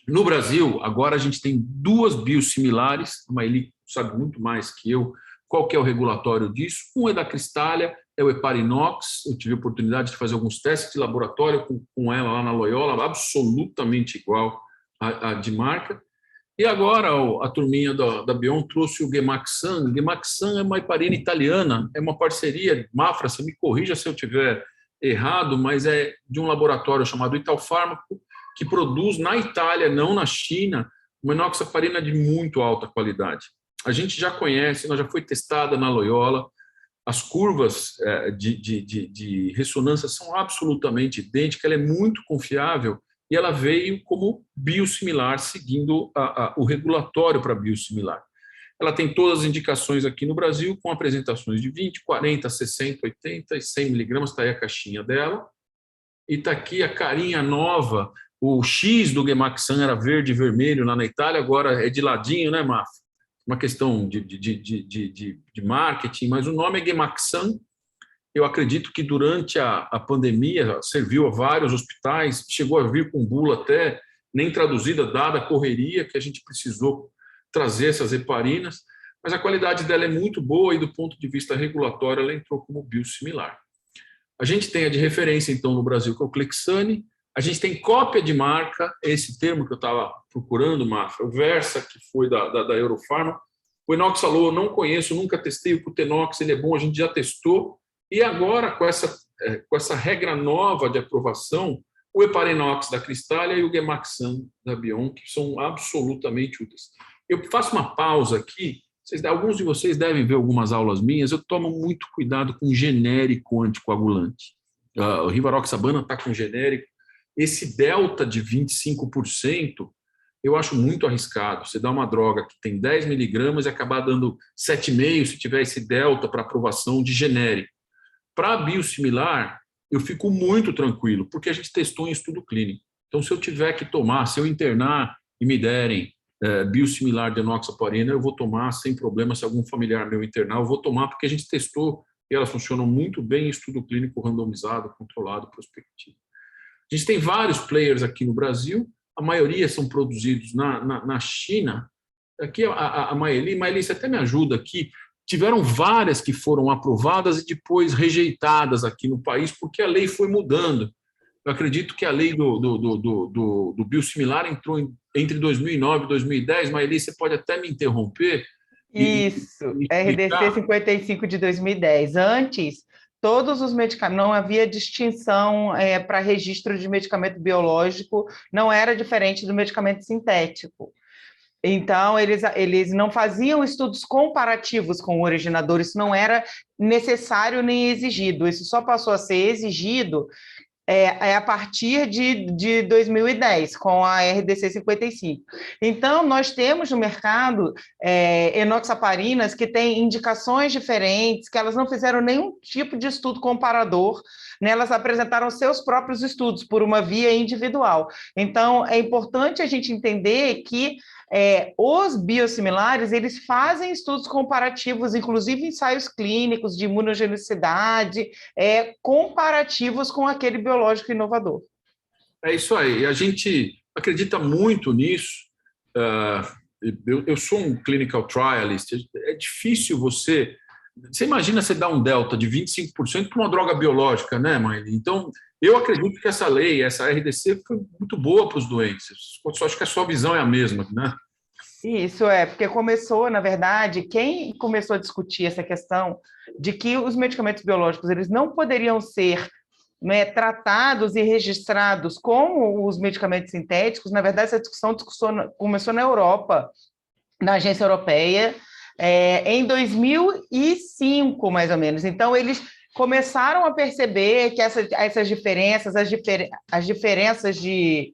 no Brasil, agora a gente tem 2 biosimilares, a Maeli sabe muito mais que eu qual que é o regulatório disso. Um é da Cristália, é o Heparinox. Eu tive a oportunidade de fazer alguns testes de laboratório com ela lá na Loyola, absolutamente igual à de marca. E agora a turminha da Bion trouxe o Gemaxan. O Gemaxan é uma heparina italiana, é uma parceria, Mafra, você me corrija se eu estiver errado, mas é de um laboratório chamado Italfármaco, que produz na Itália, não na China, uma enoxaparina de muito alta qualidade. A gente já conhece, ela já foi testada na Loyola, as curvas de ressonância são absolutamente idênticas, ela é muito confiável e ela veio como biosimilar, seguindo o regulatório para biosimilar. Ela tem todas as indicações aqui no Brasil, com apresentações de 20, 40, 60, 80 e 100 miligramas, está aí a caixinha dela. E está aqui a carinha nova, o X do Gemaxan era verde e vermelho lá na Itália, agora é de ladinho, né, Maf? Uma questão de marketing, mas o nome é Gemaxan. Eu acredito que durante a pandemia serviu a vários hospitais, chegou a vir com bula até, nem traduzida, dada a correria que a gente precisou trazer essas heparinas, mas a qualidade dela é muito boa e do ponto de vista regulatório ela entrou como biosimilar. A gente tem a de referência, então, no Brasil, que é o Clexane. A gente tem cópia de marca, esse termo que eu estava procurando, Mafra, o Versa, que foi da Eurofarma. O Enoxalor eu não conheço, nunca testei. O Cutenox, ele é bom, a gente já testou. E agora, com essa regra nova de aprovação, o Heparinox da Cristália e o Gemaxan da Bion, que são absolutamente úteis. Eu faço uma pausa aqui. Alguns de vocês devem ver algumas aulas minhas. Eu tomo muito cuidado com genérico anticoagulante. O Rivaroxabana está com genérico. Esse delta de 25%, eu acho muito arriscado. Você dá uma droga que tem 10 miligramas e acabar dando 7,5 se tiver esse delta para aprovação de genérico. Para biosimilar, eu fico muito tranquilo, porque a gente testou em estudo clínico. Então, se eu tiver que tomar, se eu internar e me derem biosimilar de enoxaparina, eu vou tomar sem problema. Se algum familiar meu internar, eu vou tomar, porque a gente testou e elas funcionam muito bem em estudo clínico randomizado, controlado, prospectivo. A gente tem vários players aqui no Brasil, a maioria são produzidos na China. Aqui a Maeli, você até me ajuda aqui, tiveram várias que foram aprovadas e depois rejeitadas aqui no país, porque a lei foi mudando. Eu acredito que a lei do biosimilar entrou entre 2009 e 2010. Maeli, você pode até me interromper? Isso, RDC 55 de 2010. Antes, todos os medicamentos, não havia distinção para registro de medicamento biológico, não era diferente do medicamento sintético. Então, eles não faziam estudos comparativos com o originador, isso não era necessário nem exigido, isso só passou a ser exigido a partir de 2010, com a RDC 55. Então, nós temos no mercado enoxaparinas que têm indicações diferentes, que elas não fizeram nenhum tipo de estudo comparador, né? Elas apresentaram seus próprios estudos por uma via individual. Então, é importante a gente entender que os biosimilares, eles fazem estudos comparativos, inclusive ensaios clínicos de imunogenicidade, comparativos com aquele biológico inovador. É isso aí. A gente acredita muito nisso eu sou um clinical trialist, é difícil você... Você imagina você dar um delta de 25% para uma droga biológica, né, Maile? Então, eu acredito que essa lei, essa RDC, foi muito boa para os doentes. Só acho que a sua visão é a mesma, né? Isso porque começou, na verdade, quem começou a discutir essa questão de que os medicamentos biológicos eles não poderiam ser, né, tratados e registrados como os medicamentos sintéticos, na verdade, essa discussão começou na Europa, na agência europeia, em 2005, mais ou menos. Então, eles começaram a perceber que essas diferenças, as diferenças de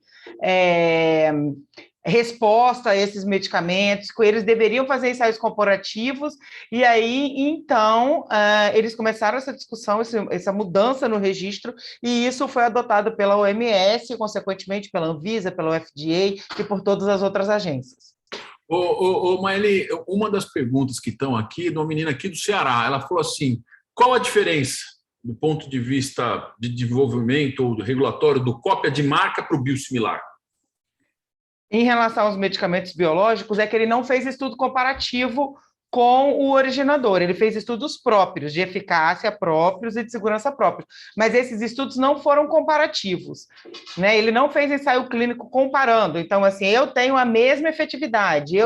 resposta a esses medicamentos, que eles deveriam fazer ensaios comparativos, e aí, então, eles começaram essa discussão, essa mudança no registro, e isso foi adotado pela OMS, consequentemente pela Anvisa, pela FDA e por todas as outras agências. Maile, uma das perguntas que estão aqui, de uma menina aqui do Ceará, ela falou assim, qual a diferença do ponto de vista de desenvolvimento ou regulatório do cópia de marca para o biosimilar? Em relação aos medicamentos biológicos, é que ele não fez estudo comparativo com o originador, ele fez estudos próprios, de eficácia próprios e de segurança próprios, mas esses estudos não foram comparativos, né? Ele não fez ensaio clínico comparando, então, assim, eu tenho a mesma efetividade,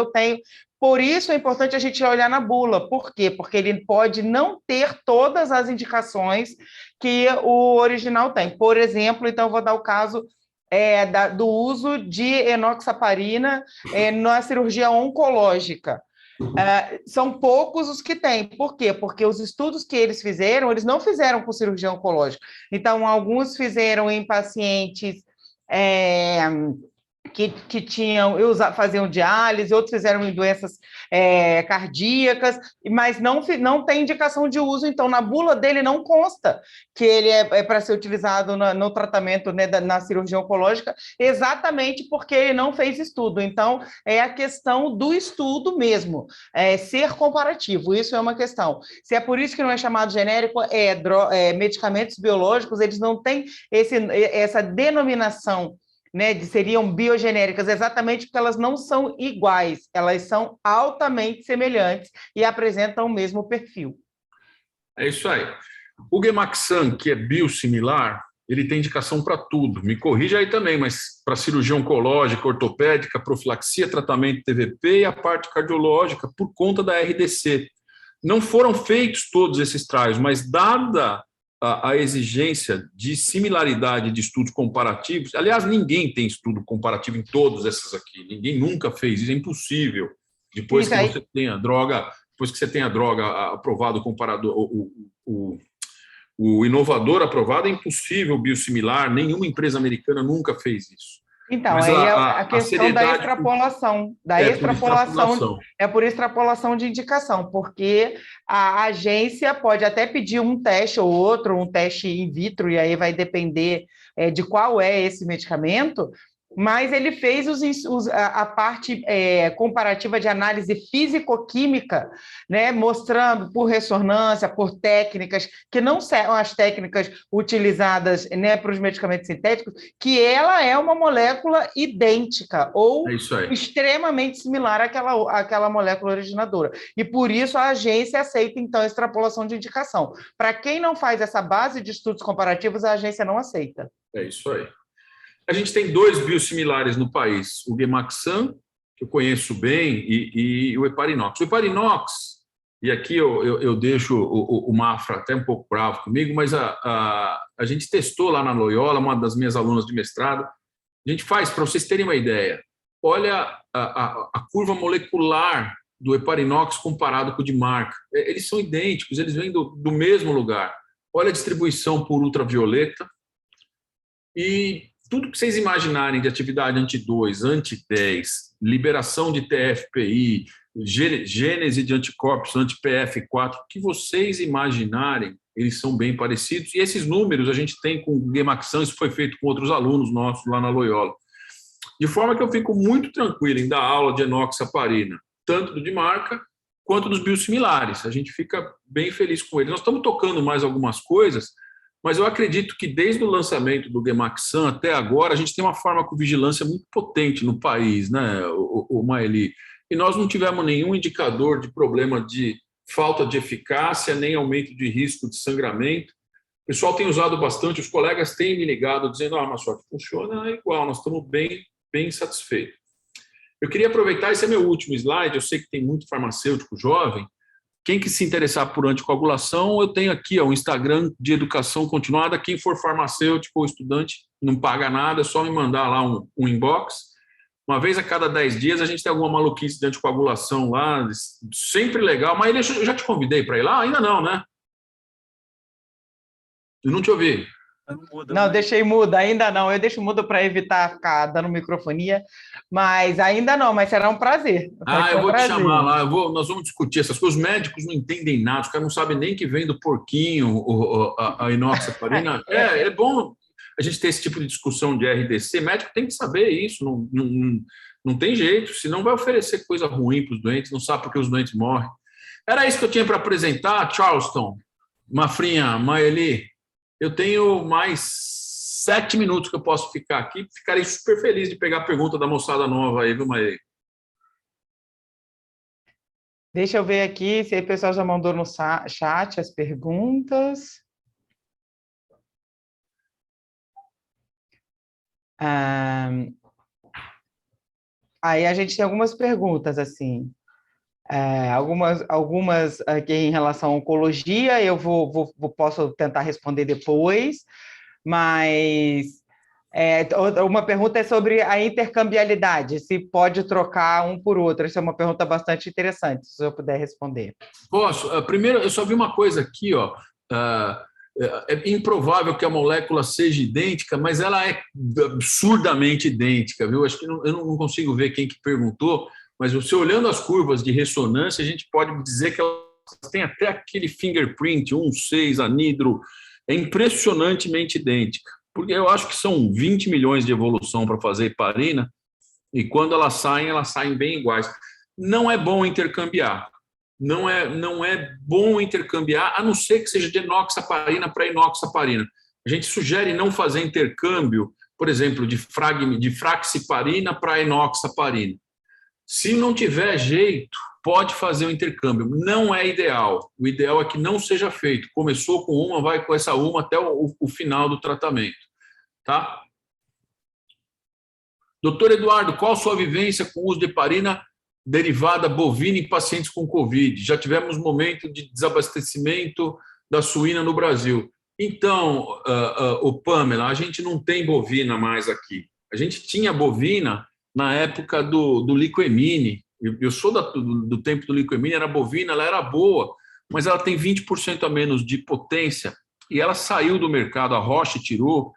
por isso é importante a gente olhar na bula, por quê? Porque ele pode não ter todas as indicações que o original tem, por exemplo, então eu vou dar o caso do uso de enoxaparina na cirurgia oncológica. São poucos os que têm. Por quê? Porque os estudos que eles fizeram, eles não fizeram com cirurgia oncológica. Então, alguns fizeram em pacientes que faziam diálise, outros fizeram em doenças cardíacas, mas não tem indicação de uso, então na bula dele não consta que ele é para ser utilizado no tratamento, né, na cirurgia oncológica, exatamente porque ele não fez estudo. Então, é a questão do estudo mesmo, ser comparativo, isso é uma questão. Se é por isso que não é chamado genérico, medicamentos biológicos, eles não têm essa denominação, né, seriam biogenéricas, exatamente porque elas não são iguais, elas são altamente semelhantes e apresentam o mesmo perfil. É isso aí. O Gemaxan, que é biosimilar, ele tem indicação para tudo. Me corrija aí também, mas para cirurgia oncológica, ortopédica, profilaxia, tratamento TVP e a parte cardiológica, por conta da RDC. Não foram feitos todos esses trials, mas dada a exigência de similaridade de estudos comparativos, aliás, ninguém tem estudo comparativo em todas essas aqui, ninguém nunca fez, isso é impossível. Depois que você tem a droga, aprovado, comparado, o inovador aprovado, é impossível biosimilar, nenhuma empresa americana nunca fez isso. Então, aí a questão da extrapolação. É por extrapolação de indicação, porque a agência pode até pedir um teste ou outro, um teste in vitro, e aí vai depender de qual é esse medicamento, mas ele fez a parte comparativa de análise físico-química, né, mostrando por ressonância, por técnicas, que não são as técnicas utilizadas, né, para os medicamentos sintéticos, que ela é uma molécula idêntica ou extremamente similar àquela molécula originadora. E por isso a agência aceita, então, a extrapolação de indicação. Para quem não faz essa base de estudos comparativos, a agência não aceita. É isso aí. A gente tem 2 biosimilares no país, o Gemaxan, que eu conheço bem, e o Heparinox. O Heparinox, e aqui eu deixo o Mafra até um pouco bravo comigo, mas a gente testou lá na Loyola, uma das minhas alunas de mestrado, a gente faz, para vocês terem uma ideia, olha a curva molecular do Heparinox comparado com o de marca. Eles são idênticos, eles vêm do mesmo lugar. Olha a distribuição por ultravioleta e tudo que vocês imaginarem de atividade anti-2, anti-10, liberação de TFPI, gênese de anticorpos, anti-PF4, que vocês imaginarem, eles são bem parecidos. E esses números a gente tem com o Gemaxan, isso foi feito com outros alunos nossos lá na Loyola. De forma que eu fico muito tranquilo em dar aula de enoxaparina, tanto do de marca quanto dos biosimilares. A gente fica bem feliz com eles. Nós estamos tocando mais algumas coisas, mas eu acredito que desde o lançamento do Gemaxan até agora, a gente tem uma farmacovigilância muito potente no país, né, o Maeli? E nós não tivemos nenhum indicador de problema de falta de eficácia, nem aumento de risco de sangramento. O pessoal tem usado bastante, os colegas têm me ligado dizendo, mas só que funciona igual, nós estamos bem satisfeitos. Eu queria aproveitar, esse é meu último slide, eu sei que tem muito farmacêutico jovem. Quem que se interessar por anticoagulação, eu tenho aqui o Instagram de educação continuada. Quem for farmacêutico ou estudante, não paga nada, é só me mandar lá um inbox. Uma vez a cada 10 dias a gente tem alguma maluquice de anticoagulação lá, sempre legal. Mas eu já te convidei para ir lá? Ainda não, né? Eu não te ouvi. Não, deixei mudo, ainda não. Eu deixo mudo para evitar ficar dando microfonia, mas ainda não, mas será um prazer. Eu vou te chamar lá, nós vamos discutir essas coisas. Os médicos não entendem nada, os caras não sabem nem que vem do porquinho a inoxaparina. É bom a gente ter esse tipo de discussão de RDC. Médico tem que saber isso, não tem jeito, senão vai oferecer coisa ruim para os doentes, não sabe porque os doentes morrem. Era isso que eu tinha para apresentar, Charleston, Mafrinha, Maeli. Eu tenho mais 7 minutos que eu posso ficar aqui. Ficarei super feliz de pegar a pergunta da moçada nova aí, viu, Maeli? Deixa eu ver aqui se o pessoal já mandou no chat as perguntas. Aí a gente tem algumas perguntas, assim. Algumas aqui em relação à oncologia, eu posso tentar responder depois, mas uma pergunta é sobre a intercambiabilidade, se pode trocar um por outro. Essa é uma pergunta bastante interessante, se eu puder responder. Posso? Primeiro, eu só vi uma coisa aqui, é improvável que a molécula seja idêntica, mas ela é absurdamente idêntica, viu? Acho que eu não consigo ver quem que perguntou, mas você olhando as curvas de ressonância, a gente pode dizer que elas têm até aquele fingerprint, 1,6, anidro, é impressionantemente idêntica, porque eu acho que são 20 milhões de evolução para fazer heparina, e quando elas saem bem iguais. Não é bom intercambiar, não é bom intercambiar, a não ser que seja de enoxaparina para enoxaparina. A gente sugere não fazer intercâmbio, por exemplo, de fraxiparina para enoxaparina. Se não tiver jeito, pode fazer o intercâmbio. Não é ideal. O ideal é que não seja feito. Começou com uma, vai com essa uma até o final do tratamento. Tá? Doutor Eduardo, qual a sua vivência com o uso de heparina derivada bovina em pacientes com Covid? Já tivemos momento de desabastecimento da suína no Brasil. Então, Pamela, a gente não tem bovina mais aqui. A gente tinha bovina na época do Liquemine. Eu sou do tempo do Liquemine, era bovina, ela era boa, mas ela tem 20% a menos de potência e ela saiu do mercado, a Roche tirou,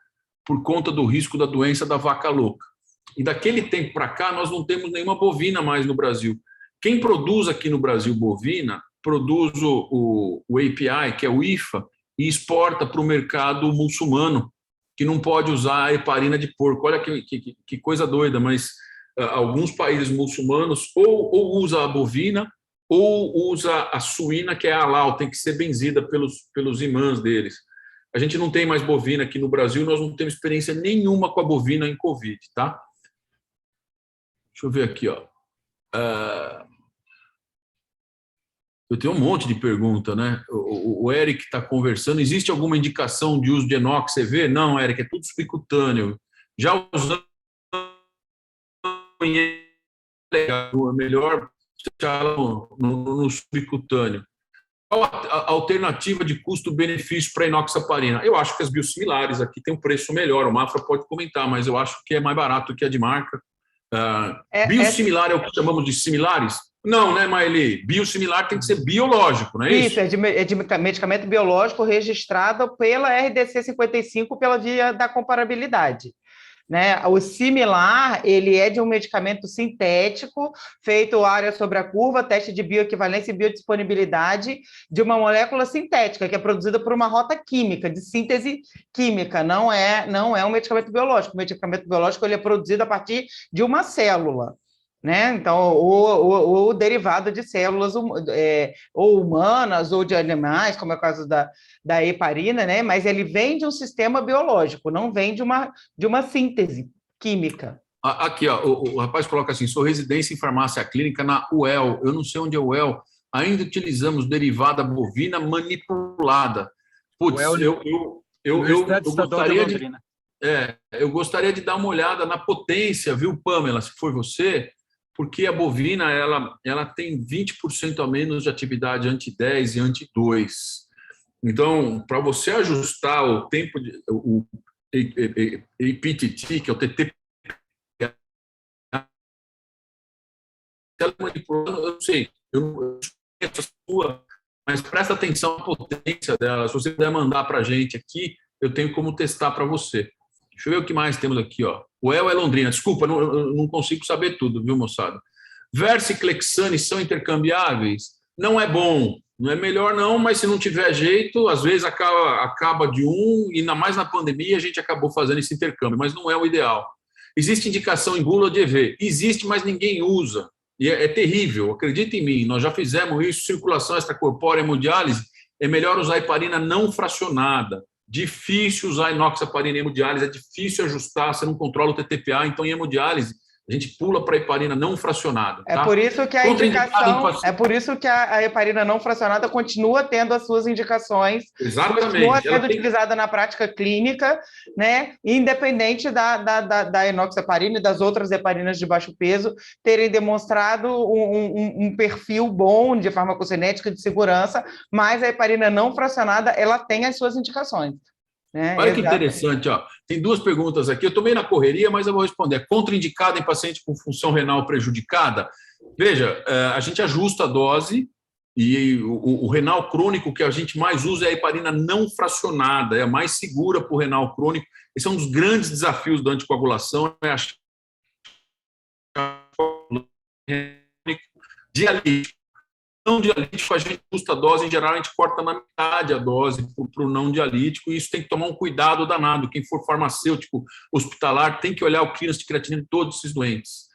por conta do risco da doença da vaca louca. E daquele tempo para cá, nós não temos nenhuma bovina mais no Brasil. Quem produz aqui no Brasil bovina, produz o API, que é o IFA, e exporta para o mercado muçulmano, que não pode usar a heparina de porco. Olha que coisa doida, mas alguns países muçulmanos ou usa a bovina ou usa a suína, que é a halal, tem que ser benzida pelos imãs deles. A gente não tem mais bovina aqui no Brasil, nós não temos experiência nenhuma com a bovina em Covid, tá? Deixa eu ver aqui, eu tenho um monte de pergunta, né? O Eric está conversando. Existe alguma indicação de uso de enox CV? Não, Eric, é tudo subcutâneo. Já usando é melhor deixar no subcutâneo. Qual a alternativa de custo-benefício para a enoxaparina? Eu acho que as biosimilares aqui têm um preço melhor. O Mafra pode comentar, mas eu acho que é mais barato que a de marca. Biosimilar é o que chamamos de similares? Não, né, Maeli? Biosimilar tem que ser biológico, não é isso? Isso, é de medicamento biológico registrado pela RDC 55 pela via da comparabilidade. Né? O similar, ele é de um medicamento sintético, feito área sobre a curva, teste de bioequivalência e biodisponibilidade de uma molécula sintética, que é produzida por uma rota química, de síntese química, não é um medicamento biológico. O medicamento biológico ele é produzido a partir de uma célula. né? Então, ou derivado de células ou humanas ou de animais, como é o caso da heparina, né? Mas ele vem de um sistema biológico, não vem de uma síntese química. Aqui, ó, o rapaz coloca assim: sou residência em farmácia clínica na UEL. Eu não sei onde é o UEL. Ainda utilizamos derivada bovina manipulada. Putz, eu gostaria de dar uma olhada na potência, viu, Pamela, se for você, porque a bovina ela tem 20% a menos de atividade anti-10 e anti-2. Então, para você ajustar o tempo, o APTT, que é o TT, eu não sei, eu não conheço a sua, mas presta atenção na potência dela. Se você puder mandar para a gente aqui, eu tenho como testar para você. Deixa eu ver o que mais temos aqui, ó. O El é Londrina. Desculpa, eu não consigo saber tudo, viu, moçada? Versa e Clexane são intercambiáveis? Não é bom, não é melhor não, mas se não tiver jeito, às vezes acaba de um, e ainda mais na pandemia a gente acabou fazendo esse intercâmbio, mas não é o ideal. Existe indicação em bula de EV? Existe, mas ninguém usa. E é terrível, acredita em mim, nós já fizemos isso, circulação extracorpórea, hemodiálise, é melhor usar heparina não fracionada. Difícil usar inoxaparina em hemodiálise, é difícil ajustar, você não controla o TTPA, então em hemodiálise a gente pula para a heparina não fracionada. Tá? É por isso que a indicação, é por isso que a heparina não fracionada continua tendo as suas indicações, exatamente, continua sendo utilizada na prática clínica, né? Independente da enoxaparina e das outras heparinas de baixo peso terem demonstrado um perfil bom de farmacocinética de segurança, mas a heparina não fracionada ela tem as suas indicações. Olha que interessante, ó. Tem duas perguntas aqui. Eu estou meio na correria, mas eu vou responder. É contraindicada em paciente com função renal prejudicada? Veja, a gente ajusta a dose e o renal crônico que a gente mais usa é a heparina não fracionada, é a mais segura para o renal crônico. Esse é um dos grandes desafios da anticoagulação, é achar dialítico. Não dialítico, a gente ajusta a dose, em geral a gente corta na metade a dose para o não dialítico, e isso tem que tomar um cuidado danado. Quem for farmacêutico hospitalar tem que olhar o clearance de creatinina de todos esses doentes.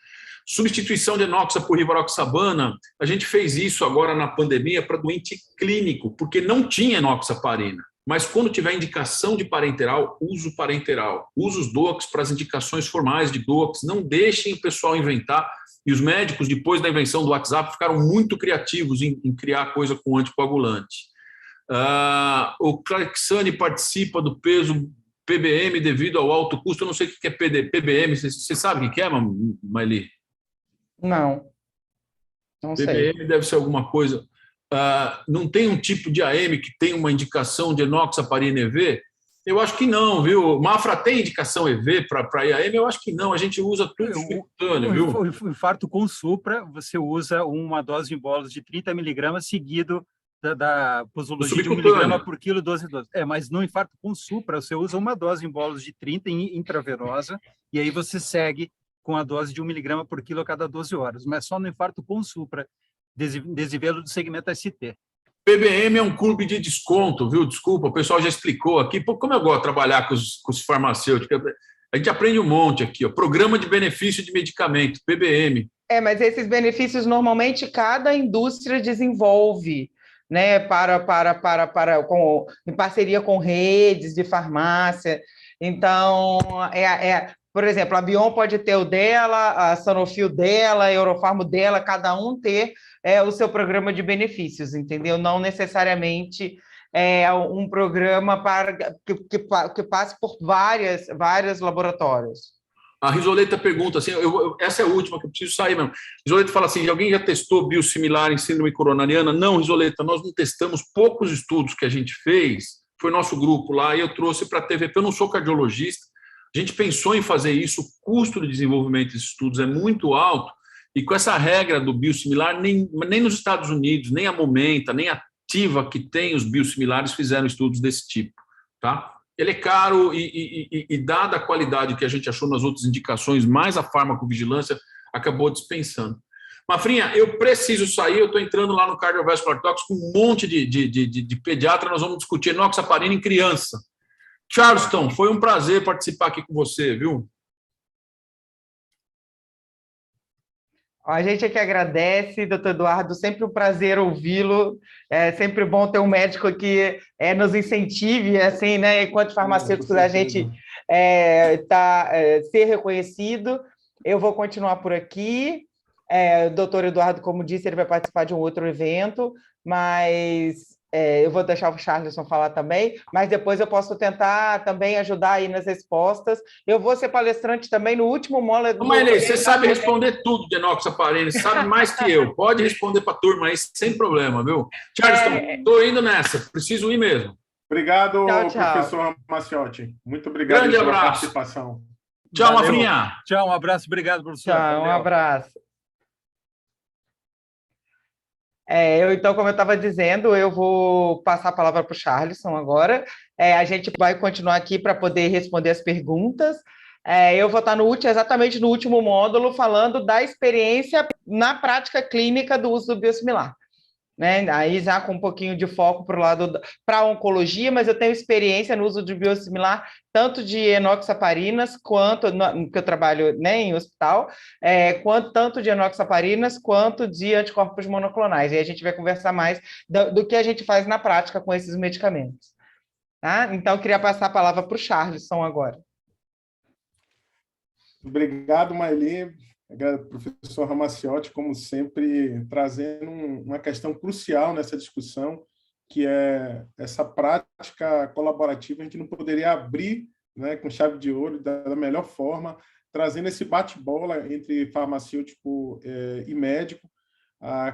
Substituição de enoxa por rivaroxabana, a gente fez isso agora na pandemia para doente clínico, porque não tinha enoxaparina. Mas quando tiver indicação de parenteral, uso parenteral. Usa os DOACs para as indicações formais de DOACs. Não deixem o pessoal inventar. E os médicos, depois da invenção do WhatsApp, ficaram muito criativos em criar coisa com anticoagulante. O Clexane participa do peso PBM devido ao alto custo. Eu não sei o que é PBM. Você sabe o que é, Maili? Não sei. PBM deve ser alguma coisa. Não tem um tipo de AM que tem uma indicação de enoxaparina EV? Eu acho que não, viu? Mafra tem indicação EV para IAM? Eu acho que não, a gente usa tudo simultâneo, viu? O infarto com supra, você usa uma dose de bolos de 30 miligramas seguido da posologia de 1 miligrama por quilo, 12. Mas no infarto com supra, você usa uma dose em bolos de 30 intravenosa, e aí você segue com a dose de 1 miligrama por quilo a cada 12 horas. Mas só no infarto com supra, desnivelo do segmento ST. PBM é um clube de desconto, viu? Desculpa, o pessoal já explicou aqui. Pô, como eu gosto de trabalhar com os farmacêuticos, a gente aprende um monte aqui, ó. Programa de benefício de medicamento, PBM. Mas esses benefícios, normalmente, cada indústria desenvolve, né, em parceria com redes de farmácia. Então, por exemplo, a Bion pode ter o dela, a Sanofi o dela, a Eurofarma o dela, cada um ter o seu programa de benefícios, entendeu? Não necessariamente um programa que passe por vários laboratórios. A Risoleta pergunta assim, essa é a última que eu preciso sair mesmo. Risoleta fala assim, alguém já testou biosimilar em síndrome coronariana? Não, Risoleta, nós não testamos. Poucos estudos que a gente fez, foi nosso grupo lá, e eu trouxe para a TVP. Eu não sou cardiologista, a gente pensou em fazer isso, o custo de desenvolvimento desses estudos é muito alto, e com essa regra do biosimilar, nem nos Estados Unidos, nem a Momenta, nem a Tiva, que tem os biosimilares, fizeram estudos desse tipo. Tá? Ele é caro e dada a qualidade que a gente achou nas outras indicações, mais a farmacovigilância, acabou dispensando. Mafrinha, eu preciso sair, eu estou entrando lá no Cardiovascular Talks com um monte de pediatra, nós vamos discutir enoxaparina em criança. Charleston, foi um prazer participar aqui com você, viu? A gente é que agradece, doutor Eduardo, sempre um prazer ouvi-lo, é sempre bom ter um médico que nos incentive, assim, né, enquanto farmacêuticos, a gente ser reconhecido. Eu vou continuar por aqui, o doutor Eduardo, como disse, ele vai participar de um outro evento, mas eu vou deixar o Charleson falar também, mas depois eu posso tentar também ajudar aí nas respostas. Eu vou ser palestrante também no último módulo. Maile, você sabe responder tudo de enoxaparina, sabe mais que eu. Pode responder para a turma aí sem problema, viu? Charleston, estou indo nessa, preciso ir mesmo. Obrigado, tchau. professor Maciotti. Muito obrigado Grande pela abraço. participação. Tchau, Mafrinha. Tchau, um abraço, obrigado, professor. Tchau, um abraço. Então, como eu estava dizendo, eu vou passar a palavra para o Charleson agora. A gente vai continuar aqui para poder responder as perguntas. Eu vou estar exatamente no último módulo, falando da experiência na prática clínica do uso do biosimilar. Né? Aí já com um pouquinho de foco para a oncologia, mas eu tenho experiência no uso de biosimilar, tanto de enoxaparinas, quanto, que eu trabalho, né, em hospital, tanto de enoxaparinas, quanto de anticorpos monoclonais. E a gente vai conversar mais do que a gente faz na prática com esses medicamentos. Tá? Então, eu queria passar a palavra para o Charleson agora. Obrigado, Maile. Professor Ramaciotti, como sempre, trazendo uma questão crucial nessa discussão, que é essa prática colaborativa. A gente não poderia abrir, né, com chave de ouro da melhor forma, trazendo esse bate-bola entre farmacêutico e médico,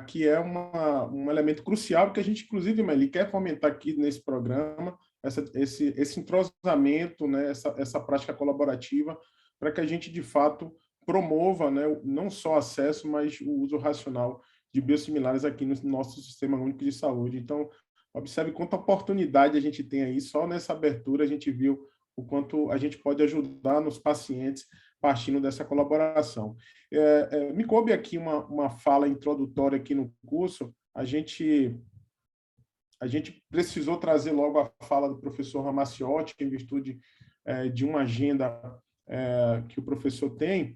que é um elemento crucial que a gente, inclusive, Maile, quer fomentar aqui nesse programa, esse entrosamento, né, essa prática colaborativa, para que a gente, de fato, promova, né, não só acesso, mas o uso racional de biosimilares aqui no nosso Sistema Único de Saúde. Então, observe quanta oportunidade a gente tem aí. Só nessa abertura a gente viu o quanto a gente pode ajudar nos pacientes partindo dessa colaboração. Me coube aqui uma fala introdutória aqui no curso. A gente precisou trazer logo a fala do professor Ramaciotti, em virtude de uma agenda que o professor tem,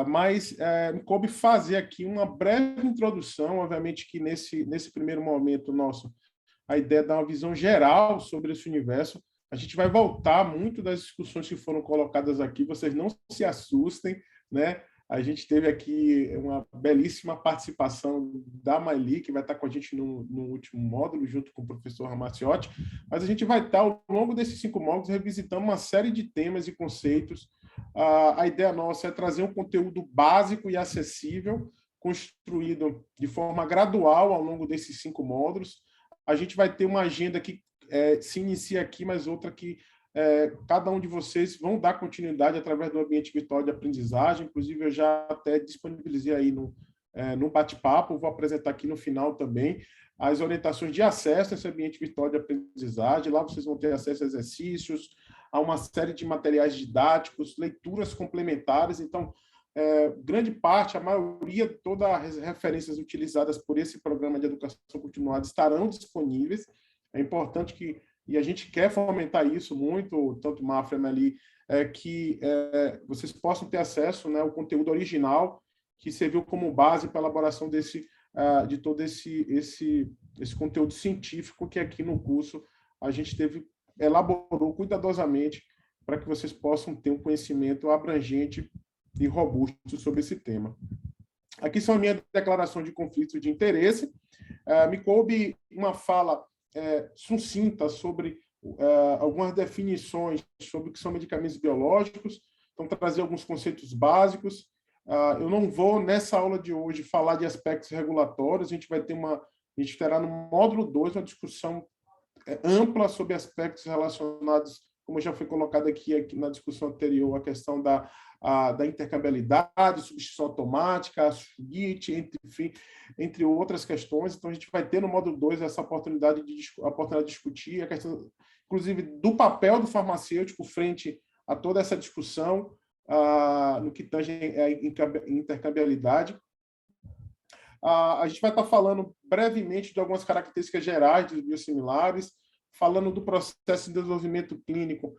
mas me coube fazer aqui uma breve introdução. Obviamente que nesse primeiro momento nosso, a ideia é dar uma visão geral sobre esse universo. A gente vai voltar muito das discussões que foram colocadas aqui, vocês não se assustem, né? A gente teve aqui uma belíssima participação da Maile, que vai estar com a gente no último módulo, junto com o professor Ramaciotti, mas a gente vai estar, ao longo desses 5 módulos, revisitando uma série de temas e conceitos. A ideia nossa é trazer um conteúdo básico e acessível, construído de forma gradual ao longo desses 5 módulos. A gente vai ter uma agenda que se inicia aqui, mas outra que cada um de vocês vão dar continuidade através do ambiente virtual de aprendizagem. Inclusive, eu já até disponibilizei aí no bate-papo, vou apresentar aqui no final também as orientações de acesso a esse ambiente virtual de aprendizagem. Lá vocês vão ter acesso a exercícios, a uma série de materiais didáticos, leituras complementares. Então, grande parte, a maioria, todas as referências utilizadas por esse programa de educação continuada estarão disponíveis. É importante e a gente quer fomentar isso muito, tanto Mafra e Maile, que vocês possam ter acesso, né, ao conteúdo original que serviu como base para a elaboração de todo esse conteúdo científico que aqui no curso a gente elaborou cuidadosamente para que vocês possam ter um conhecimento abrangente e robusto sobre esse tema. Aqui são a minha declaração de conflito de interesse. Me coube uma fala sucinta sobre algumas definições sobre o que são medicamentos biológicos, então trazer alguns conceitos básicos. Eu não vou, nessa aula de hoje, falar de aspectos regulatórios. A gente terá no módulo 2 uma discussão ampla sobre aspectos relacionados, como já foi colocado aqui na discussão anterior, a questão da intercambiabilidade, substituição automática, a SUGIT, enfim, entre outras questões. Então, a gente vai ter no módulo 2 essa oportunidade de discutir a questão, inclusive, do papel do farmacêutico frente a toda essa discussão no que tange a intercambiabilidade. A gente vai estar falando brevemente de algumas características gerais dos biosimilares, falando do processo de desenvolvimento clínico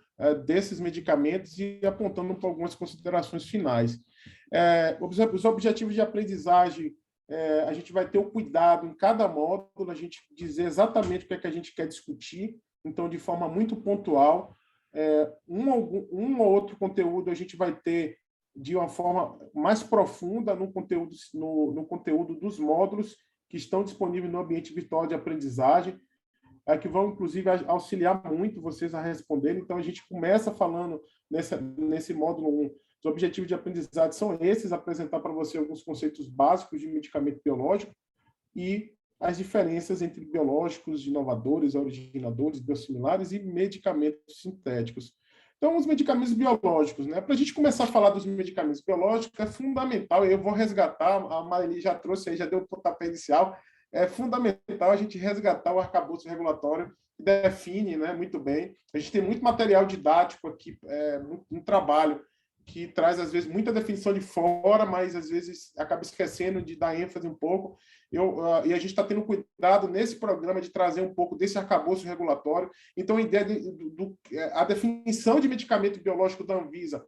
desses medicamentos e apontando para algumas considerações finais. Os objetivos de aprendizagem, a gente vai ter o cuidado em cada módulo, a gente dizer exatamente o que é que a gente quer discutir, então, de forma muito pontual. Um ou outro conteúdo a gente vai ter de uma forma mais profunda no conteúdo dos módulos que estão disponíveis no ambiente virtual de aprendizagem, que vão, inclusive, auxiliar muito vocês a responderem. Então, a gente começa falando nesse módulo 1, os objetivos de aprendizagem são esses, apresentar para você alguns conceitos básicos de medicamento biológico e as diferenças entre biológicos, inovadores, originadores, biosimilares e medicamentos sintéticos. Então, os medicamentos biológicos, né? Para a gente começar a falar dos medicamentos biológicos, é fundamental, eu vou resgatar, a Marili já trouxe aí, já deu o pontapé inicial, é fundamental a gente resgatar o arcabouço regulatório que define, né, muito bem. A gente tem muito material didático aqui, um trabalho que traz, às vezes, muita definição de fora, mas, às vezes, acaba esquecendo de dar ênfase um pouco. E a gente está tendo cuidado, nesse programa, de trazer um pouco desse arcabouço regulatório. Então, a ideia a definição de medicamento biológico da Anvisa,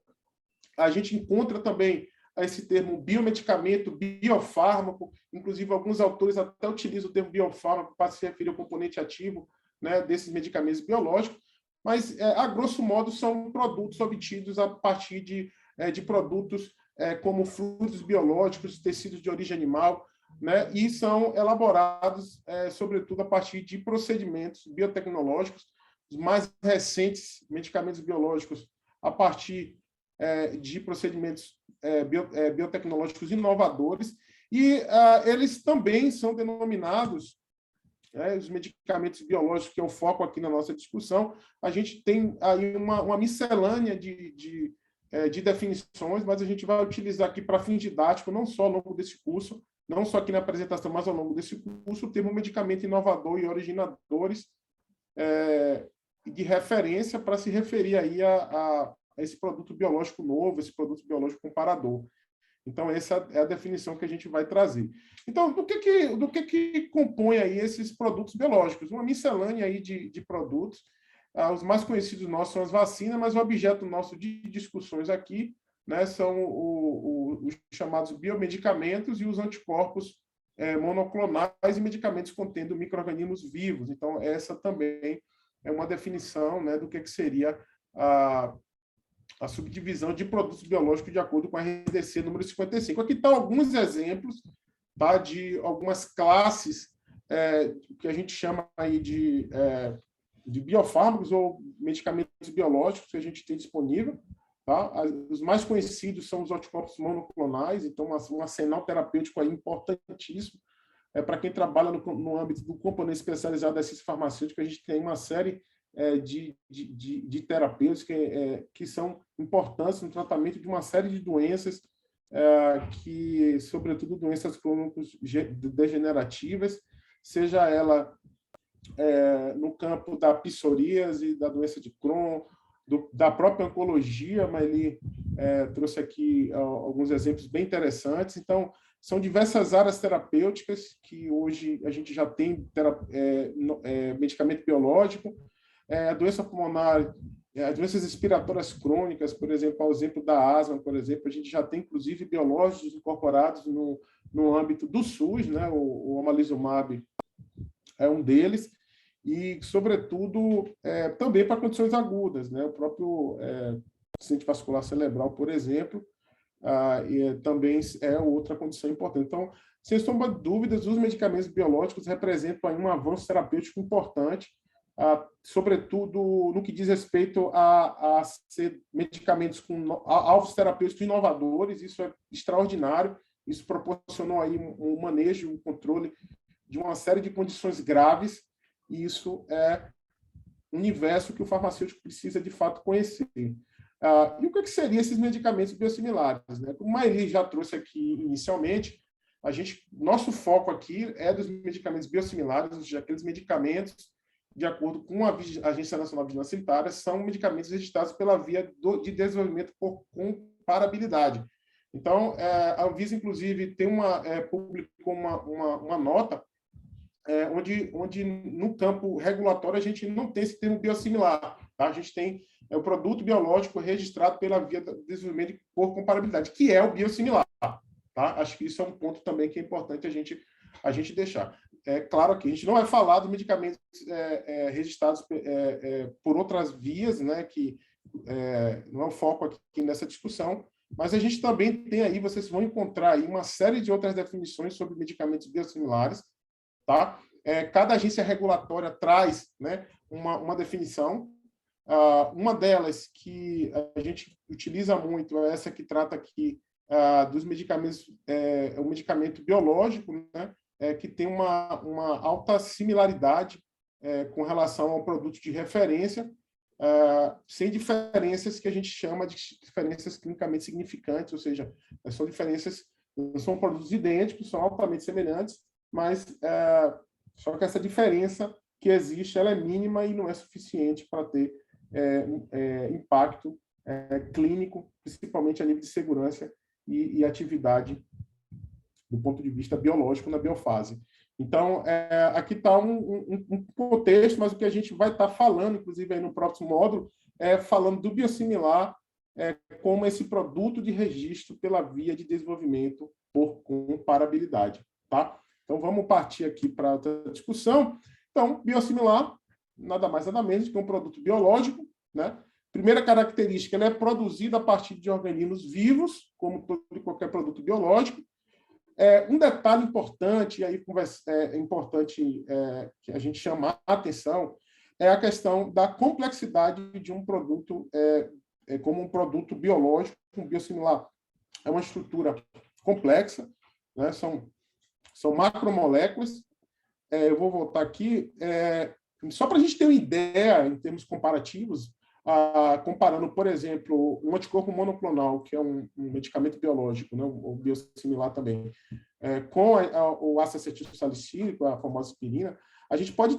a gente encontra também esse termo biomedicamento, biofármaco, inclusive alguns autores até utilizam o termo biofármaco para se referir ao componente ativo, né, desses medicamentos biológicos, mas, a grosso modo, são produtos obtidos a partir de produtos como frutos biológicos, tecidos de origem animal, né, e são elaborados, sobretudo, a partir de procedimentos biotecnológicos. Os mais recentes medicamentos biológicos a partir de procedimentos biotecnológicos inovadores, e eles também são denominados, os medicamentos biológicos, que é o foco aqui na nossa discussão. A gente tem aí uma miscelânea de definições, mas a gente vai utilizar aqui para fins didáticos, não só ao longo desse curso, não só aqui na apresentação, mas ao longo desse curso, o termo medicamento inovador e originadores de referência para se referir aí a esse produto biológico novo, esse produto biológico comparador. Então, essa é a definição que a gente vai trazer. Então, do que compõe aí esses produtos biológicos? Uma miscelânea aí de produtos. Os mais conhecidos nossos são as vacinas, mas o objeto nosso de discussões aqui, né, são os chamados biomedicamentos e os anticorpos monoclonais e medicamentos contendo micro-organismos vivos. Então, essa também é uma definição, né, do que seria a subdivisão de produtos biológicos de acordo com a RDC número 55. Aqui estão alguns exemplos, tá, de algumas classes que a gente chama aí de biofármacos ou medicamentos biológicos que a gente tem disponível. Tá? Os mais conhecidos são os anticorpos monoclonais, então um arsenal terapêutico aí importantíssimo. Para quem trabalha no âmbito do componente especializado da ciência farmacêutica, a gente tem uma série de terapêuticos que são importantes no tratamento de uma série de doenças, que, sobretudo, doenças crônicas degenerativas, seja ela no campo da psoríase, da doença de Crohn, da própria oncologia, mas ele trouxe aqui alguns exemplos bem interessantes. Então, são diversas áreas terapêuticas que hoje a gente já tem medicamento biológico. A doença pulmonar, as doenças respiratórias crônicas, por exemplo, ao exemplo da asma, por exemplo, a gente já tem, inclusive, biológicos incorporados no âmbito do SUS, né? O omalizumab é um deles, e, sobretudo, também para condições agudas, né? O próprio acidente vascular cerebral, por exemplo, também é outra condição importante. Então, sem sombra de dúvidas, os medicamentos biológicos representam aí um avanço terapêutico importante, sobretudo no que diz respeito a ser medicamentos com alvos terapêuticos inovadores. Isso é extraordinário, isso proporcionou aí um manejo, um controle de uma série de condições graves, e isso é um universo que o farmacêutico precisa, de fato, conhecer. E o que seriam esses medicamentos biosimilares, né? Como a Marili já trouxe aqui inicialmente, nosso foco aqui é dos medicamentos biosimilares, ou seja, aqueles medicamentos, de acordo com a Agência Nacional de Vigilância Sanitária, são medicamentos registrados pela via de desenvolvimento por comparabilidade. Então, a Anvisa, inclusive, publicou uma nota onde no campo regulatório a gente não tem esse termo biosimilar. Tá? A gente tem o produto biológico registrado pela via de desenvolvimento por comparabilidade, que é o biosimilar. Tá? Acho que isso é um ponto também que é importante a gente deixar. É claro que a gente não vai falar dos medicamentos registrados por outras vias, né, que não é o foco aqui nessa discussão, mas a gente também tem aí, vocês vão encontrar aí uma série de outras definições sobre medicamentos biosimilares. Tá? Cada agência regulatória traz, né, uma definição. Uma delas que a gente utiliza muito é essa que trata aqui dos medicamentos, o medicamento biológico, né, que tem uma alta similaridade com relação ao produto de referência, sem diferenças que a gente chama de diferenças clinicamente significantes, ou seja, são diferenças, não são produtos idênticos, são altamente semelhantes, mas só que essa diferença que existe, ela é mínima e não é suficiente para ter impacto clínico, principalmente a nível de segurança e atividade do ponto de vista biológico na biofase. Então, aqui está um contexto, mas o que a gente vai estar falando, inclusive aí no próximo módulo, falando do biosimilar como esse produto de registro pela via de desenvolvimento por comparabilidade. Tá? Então, vamos partir aqui para outra discussão. Então, biosimilar, nada mais, nada menos que um produto biológico, né? Primeira característica, ele é produzido a partir de organismos vivos, como todo e qualquer produto biológico. Um detalhe importante, e aí é importante que a gente chamar a atenção, é a questão da complexidade de um produto como um produto biológico, um biosimilar. É uma estrutura complexa, né? São macromoléculas. Eu vou voltar aqui. Só para a gente ter uma ideia, em termos comparativos, comparando, por exemplo, um anticorpo monoclonal, que é um medicamento biológico, né, ou biosimilar também, com o ácido acetilsalicílico, a famosa aspirina, a gente pode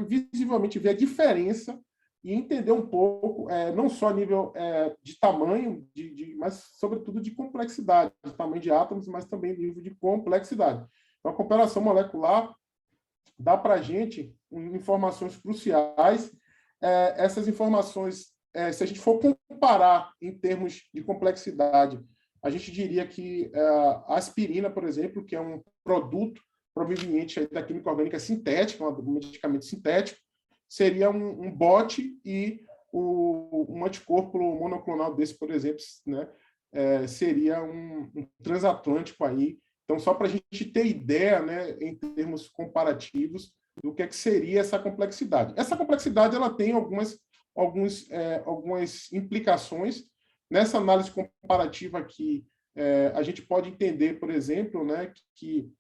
visivelmente ver a diferença e entender um pouco, não só a nível de tamanho, mas, sobretudo, de complexidade, de tamanho de átomos, mas também nível de complexidade. Então, a comparação molecular dá para a gente informações cruciais. Essas informações, se a gente for comparar em termos de complexidade, a gente diria que a aspirina, por exemplo, que é um produto proveniente da química orgânica sintética, um medicamento sintético, seria um bote, e um anticorpo monoclonal desse, por exemplo, né, seria um transatlântico aí. Então, só para a gente ter ideia, né, em termos comparativos, do que seria essa complexidade. Essa complexidade ela tem algumas implicações. Nessa análise comparativa aqui, a gente pode entender, por exemplo, né, que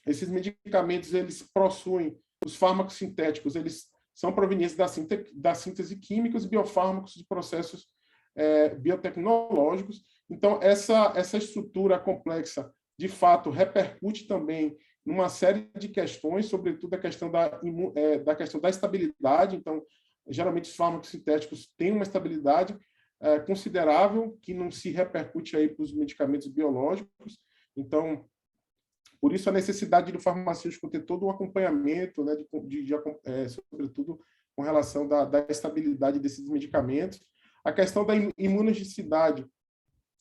esses medicamentos eles possuem, os fármacos sintéticos, eles são provenientes da síntese química, os biofármacos de processos biotecnológicos. Então, essa estrutura complexa, de fato, repercute também numa série de questões, sobretudo a questão da questão da estabilidade. Então, geralmente, os fármacos sintéticos têm uma estabilidade considerável, que não se repercute aí para os medicamentos biológicos. Então, por isso a necessidade do farmacêutico ter todo um acompanhamento, né, sobretudo com relação da estabilidade desses medicamentos. A questão da imunogenicidade,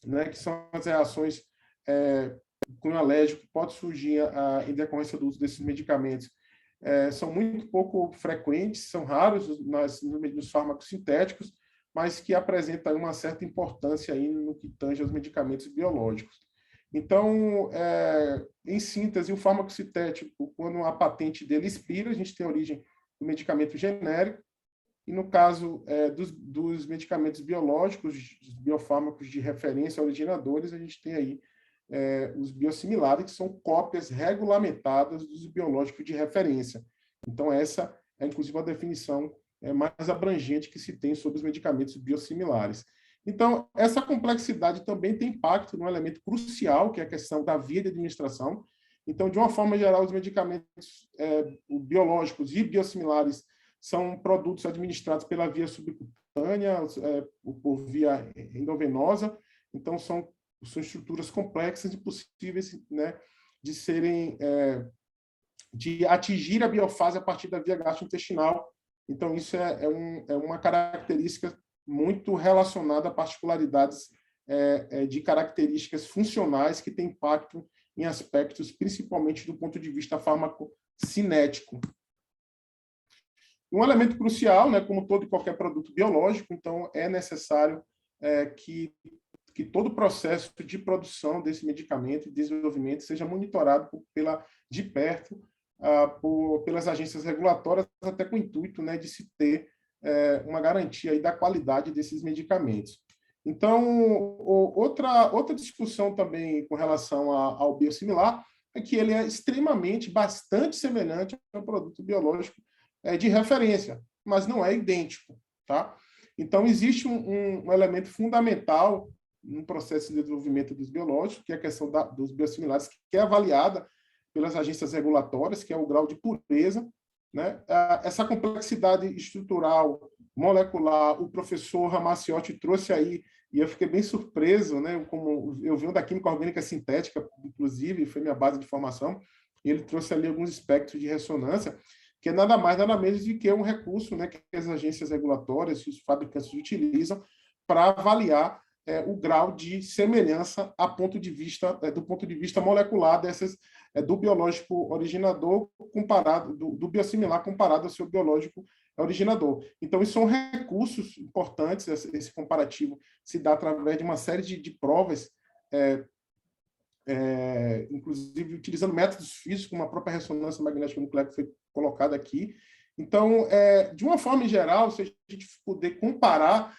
né, que são as reações com alérgico que pode surgir em decorrência do uso desses medicamentos, são muito pouco frequentes, são raros nos fármacos sintéticos, mas que apresentam uma certa importância aí no que tange aos medicamentos biológicos. Então, em síntese, o fármaco sintético, quando a patente dele expira, a gente tem a origem do medicamento genérico, e no caso dos medicamentos biológicos, os biofármacos de referência originadores, a gente tem aí os biosimilares, que são cópias regulamentadas dos biológicos de referência. Então, essa é, inclusive, a definição mais abrangente que se tem sobre os medicamentos biosimilares. Então, essa complexidade também tem impacto num elemento crucial, que é a questão da via de administração. Então, de uma forma geral, os medicamentos biológicos e biosimilares são produtos administrados pela via subcutânea, por via endovenosa. Então, são estruturas complexas e possíveis, né, de serem de atingir a biofase a partir da via gastrointestinal. Então, isso é uma característica muito relacionada a particularidades de características funcionais que têm impacto em aspectos, principalmente do ponto de vista farmacocinético. Um elemento crucial, né, como todo e qualquer produto biológico, então é necessário que todo o processo de produção desse medicamento e desenvolvimento seja monitorado de perto pelas agências regulatórias, até com o intuito, né, de se ter uma garantia aí da qualidade desses medicamentos. Então, outra discussão também com relação ao biosimilar é que ele é bastante semelhante ao produto biológico de referência, mas não é idêntico, tá? Então, existe um elemento fundamental no processo de desenvolvimento dos biológicos, que é a questão dos biosimilares, que é avaliada pelas agências regulatórias, que é o grau de pureza, né? Essa complexidade estrutural, molecular, o professor Ramaciotti trouxe aí, e eu fiquei bem surpreso, né? Como eu venho da química orgânica sintética, inclusive, foi minha base de formação, e ele trouxe ali alguns espectros de ressonância, que é nada mais, nada menos do que um recurso, né, que as agências regulatórias e os fabricantes utilizam para avaliar o grau de semelhança do ponto de vista molecular do biológico originador comparado, do biosimilar comparado ao seu biológico originador. Então, isso são recursos importantes, esse comparativo se dá através de uma série de provas, inclusive utilizando métodos físicos, como a própria ressonância magnética nuclear que foi colocada aqui. Então, de uma forma geral, se a gente puder comparar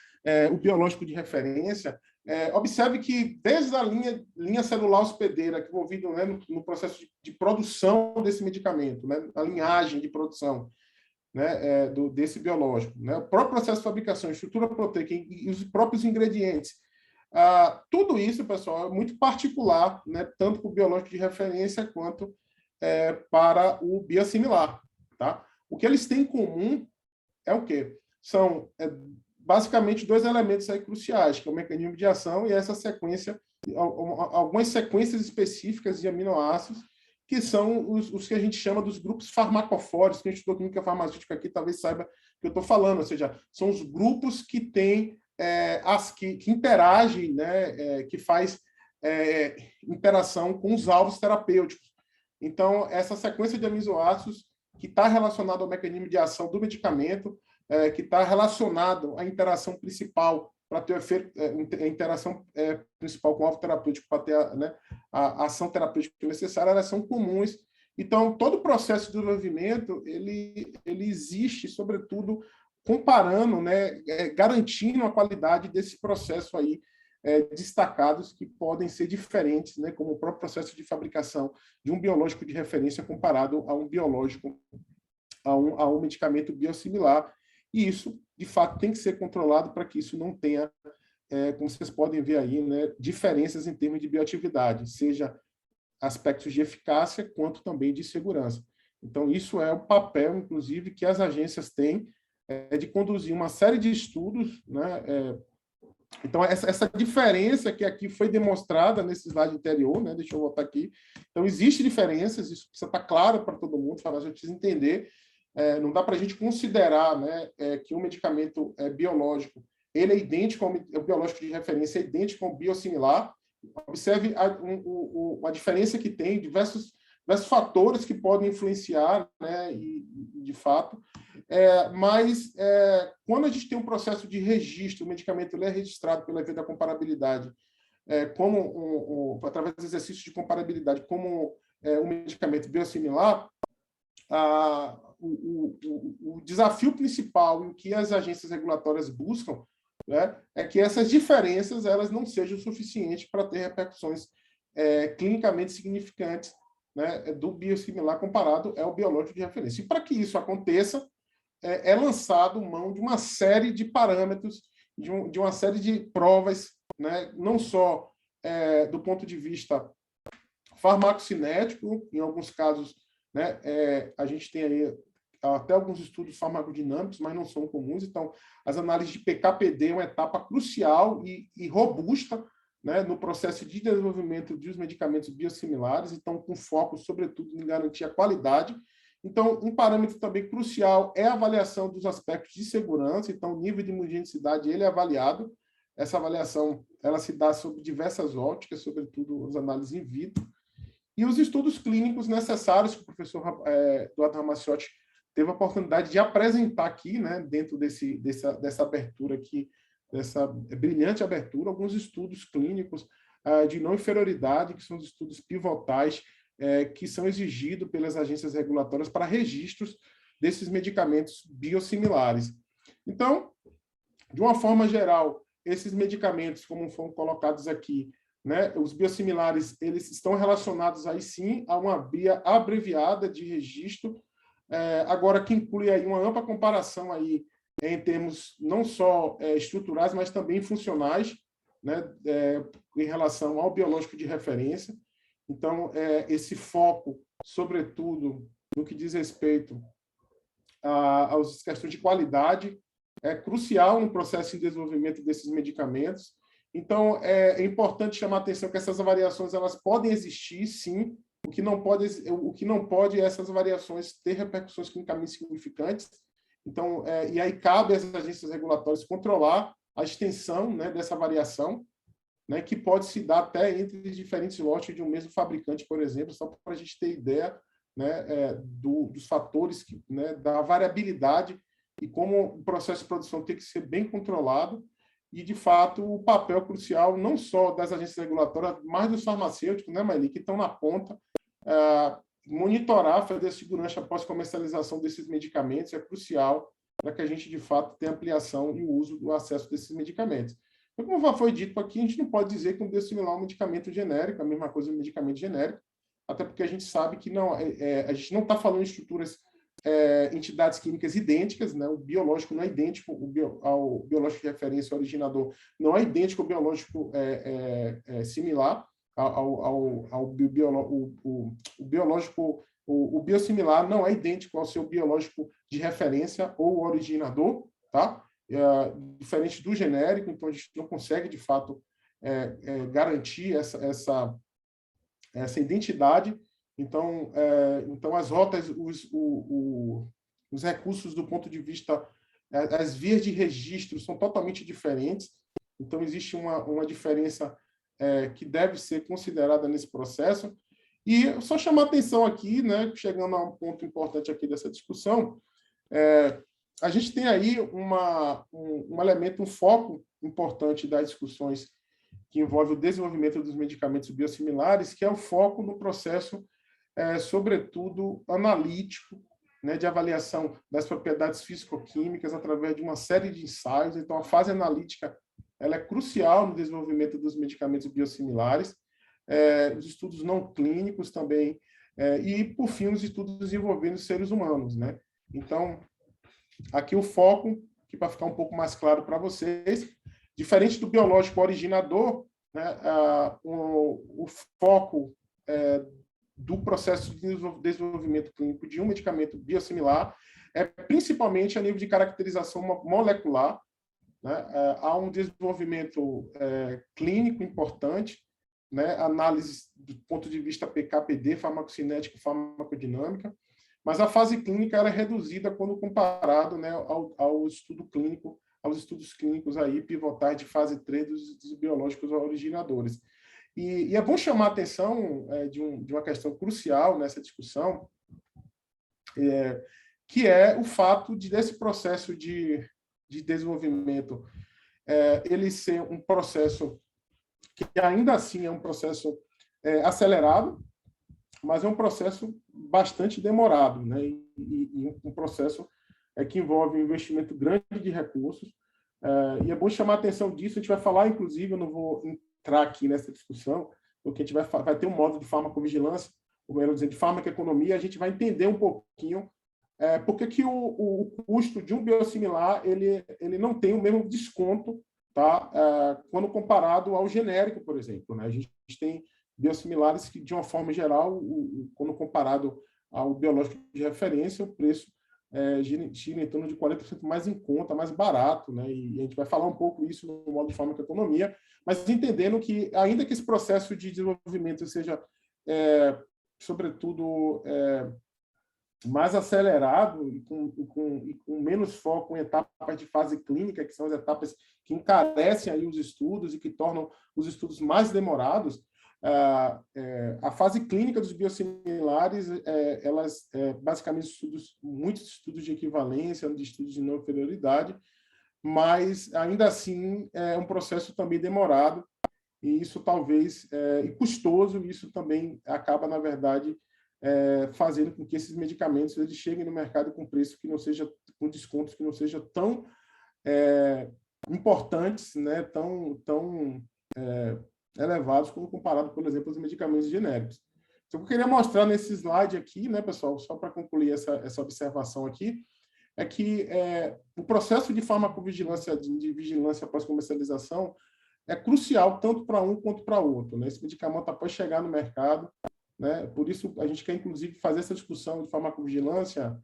o biológico de referência, observe que desde a linha celular hospedeira, envolvida, né, no processo de produção desse medicamento, né, a linhagem de produção, né, desse biológico, né, o próprio processo de fabricação, estrutura proteica e os próprios ingredientes, tudo isso, pessoal, é muito particular, né, tanto para o biológico de referência quanto para o biosimilar. Tá? O que eles têm em comum é o quê? São basicamente dois elementos aí cruciais, que é o mecanismo de ação e essa sequência, algumas sequências específicas de aminoácidos, que são os que a gente chama dos grupos farmacofóros, que a gente estudou química farmacêutica aqui, talvez saiba o que eu estou falando, ou seja, são os grupos que têm que interagem, né, que faz interação com os alvos terapêuticos. Então, essa sequência de aminoácidos que está relacionada ao mecanismo de ação do medicamento, que está relacionado à interação principal para ter a interação principal com o alvo terapêutico, para ter a ação terapêutica necessária, elas são comuns. Então, todo o processo de desenvolvimento, ele existe, sobretudo, comparando, né, garantindo a qualidade desse processo aí, destacados que podem ser diferentes, né, como o próprio processo de fabricação de um biológico de referência comparado a um biológico, a um medicamento biosimilar. E isso, de fato, tem que ser controlado para que isso não tenha, como vocês podem ver aí, né, diferenças em termos de bioatividade, seja aspectos de eficácia, quanto também de segurança. Então, isso é o papel, inclusive, que as agências têm de conduzir uma série de estudos, né? Então, essa diferença que aqui foi demonstrada nesse slide anterior, né? Deixa eu voltar aqui. Então, existem diferenças, isso precisa estar claro para todo mundo, a gente precisa entender. Não dá para a gente considerar, né, que um medicamento biológico ele é idêntico ao biológico de referência, é idêntico ao biosimilar. Observe a diferença que tem, diversos fatores que podem influenciar, né, e de fato, mas quando a gente tem um processo de registro, o medicamento ele é registrado pela via da comparabilidade, através dos exercícios de comparabilidade, como um medicamento biosimilar, o desafio principal em que as agências regulatórias buscam, né, é que essas diferenças elas não sejam suficientes para ter repercussões clinicamente significantes, né, do biosimilar comparado ao biológico de referência. E para que isso aconteça, é lançado mão de uma série de parâmetros, de uma série de provas, né, não só do ponto de vista farmacocinético, em alguns casos, né, a gente tem aí até alguns estudos farmacodinâmicos, mas não são comuns. Então, as análises de PK/PD é uma etapa crucial e robusta né, no processo de desenvolvimento dos medicamentos biosimilares, então com foco, sobretudo, em garantir a qualidade. Então, um parâmetro também crucial é a avaliação dos aspectos de segurança, então o nível de immunogenicidade ele é avaliado. Essa avaliação ela se dá sob diversas óticas, sobretudo as análises in vitro, e os estudos clínicos necessários que o professor Eduardo Ramaciotti teve a oportunidade de apresentar aqui, né, dentro dessa abertura aqui, dessa brilhante abertura, alguns estudos clínicos de não inferioridade, que são os estudos pivotais, que são exigidos pelas agências regulatórias para registros desses medicamentos biosimilares. Então, de uma forma geral, esses medicamentos, como foram colocados aqui, né, os biosimilares, eles estão relacionados aí sim a uma via abreviada de registro, agora que inclui aí uma ampla comparação aí em termos não só estruturais, mas também funcionais, né, em relação ao biológico de referência. Então, esse foco, sobretudo, no que diz respeito às questões de qualidade, é crucial no processo de desenvolvimento desses medicamentos. Então, é importante chamar a atenção que essas variações elas podem existir, sim. O que não pode é essas variações ter repercussões clinicamente significantes. Então, e aí cabe às agências regulatórias controlar a extensão, né, dessa variação, né, que pode se dar até entre diferentes lotes de um mesmo fabricante, por exemplo, só para a gente ter ideia, né, dos fatores, né, da variabilidade e como o processo de produção tem que ser bem controlado e, de fato, o papel crucial não só das agências regulatórias, mas dos farmacêuticos, né, Maeli, que estão na ponta, monitorar, fazer a segurança após comercialização desses medicamentos é crucial para que a gente, de fato, tenha ampliação e o uso do acesso desses medicamentos. Então, como já foi dito aqui, a gente não pode dizer que um biosimilar é um medicamento genérico, a mesma coisa é um medicamento genérico, até porque a gente sabe que não, a gente não está falando de estruturas, entidades químicas idênticas, né? O biológico não é idêntico ao biológico de referência originador, não é idêntico ao biológico similar, ao biológico, o biosimilar não é idêntico ao seu biológico de referência ou originador, tá? Diferente do genérico, então a gente não consegue, de fato, garantir essa identidade. Então, as rotas, os recursos do ponto de vista, as vias de registro são totalmente diferentes, então existe uma diferença que deve ser considerada nesse processo. E só chamar a atenção aqui, né, chegando a um ponto importante aqui dessa discussão, a gente tem aí um elemento, um foco importante das discussões que envolve o desenvolvimento dos medicamentos biosimilares, que é o foco no processo, sobretudo, analítico, né, de avaliação das propriedades físico-químicas através de uma série de ensaios. Então, a fase analítica ela é crucial no desenvolvimento dos medicamentos biosimilares, os estudos não clínicos também, e, por fim, os estudos envolvendo seres humanos, né? Então, aqui o foco, que para ficar um pouco mais claro para vocês, diferente do biológico originador, né, o foco do processo de desenvolvimento clínico de um medicamento biosimilar é principalmente a nível de caracterização molecular, né? Há um desenvolvimento clínico importante, né? Análise do ponto de vista PK/PD, farmacocinética e farmacodinâmica, mas a fase clínica ela é reduzida quando comparado, né, ao estudo clínico, aos estudos clínicos aí, pivotais de fase 3 dos biológicos originadores. E é bom chamar a atenção de uma questão crucial nessa discussão, que é o fato desse processo de desenvolvimento ele ser um processo que ainda assim é um processo acelerado, mas é um processo bastante demorado, né? E um processo que envolve um investimento grande de recursos. E é bom chamar a atenção disso. A gente vai falar, inclusive, eu não vou entrar aqui nessa discussão, porque a gente vai ter um módulo de farmacovigilância, ou melhor dizendo, de farmacoeconomia, a gente vai entender um pouquinho por que o custo de um biosimilar ele não tem o mesmo desconto, tá? Quando comparado ao genérico, por exemplo, né? A gente tem biosimilares que, de uma forma geral, quando comparado ao biológico de referência, o preço gira em torno de 40% mais em conta, mais barato, né? E a gente vai falar um pouco isso no modo de farmacoeconomia, mas entendendo que, ainda que esse processo de desenvolvimento seja, sobretudo, mais acelerado e com menos foco em etapas de fase clínica, que são as etapas que encarecem aí os estudos e que tornam os estudos mais demorados, a fase clínica dos biosimilares, elas basicamente muitos estudos de equivalência, de estudos de não inferioridade, mas ainda assim é um processo também demorado e isso talvez e custoso, e isso também acaba, na verdade, fazendo com que esses medicamentos eles cheguem no mercado com preço que não seja, com descontos que não sejam tão importantes, né, tão elevados como comparado, por exemplo, aos medicamentos genéricos. Então, o que eu queria mostrar nesse slide aqui, né, pessoal, só para concluir essa observação aqui, é que o processo de farmacovigilância, de vigilância após comercialização, é crucial tanto para um quanto para outro, né? Esse medicamento, após chegar no mercado, né? Por isso, a gente quer, inclusive, fazer essa discussão de farmacovigilância,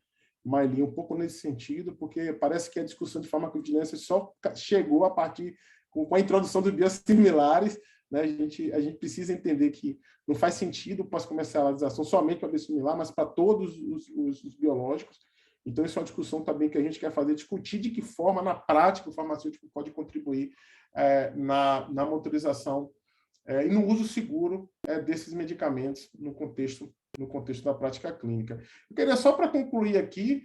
Maili, um pouco nesse sentido, porque parece que a discussão de farmacovigilância só chegou a partir com a introdução dos biosimilares, né? A gente precisa entender que não faz sentido pós-comercialização somente para biosimilar, mas para todos os biológicos. Então, isso é uma discussão também que a gente quer fazer, discutir de que forma, na prática, o farmacêutico pode contribuir na monitorização e no uso seguro desses medicamentos no contexto da prática clínica. Eu queria só, para concluir aqui,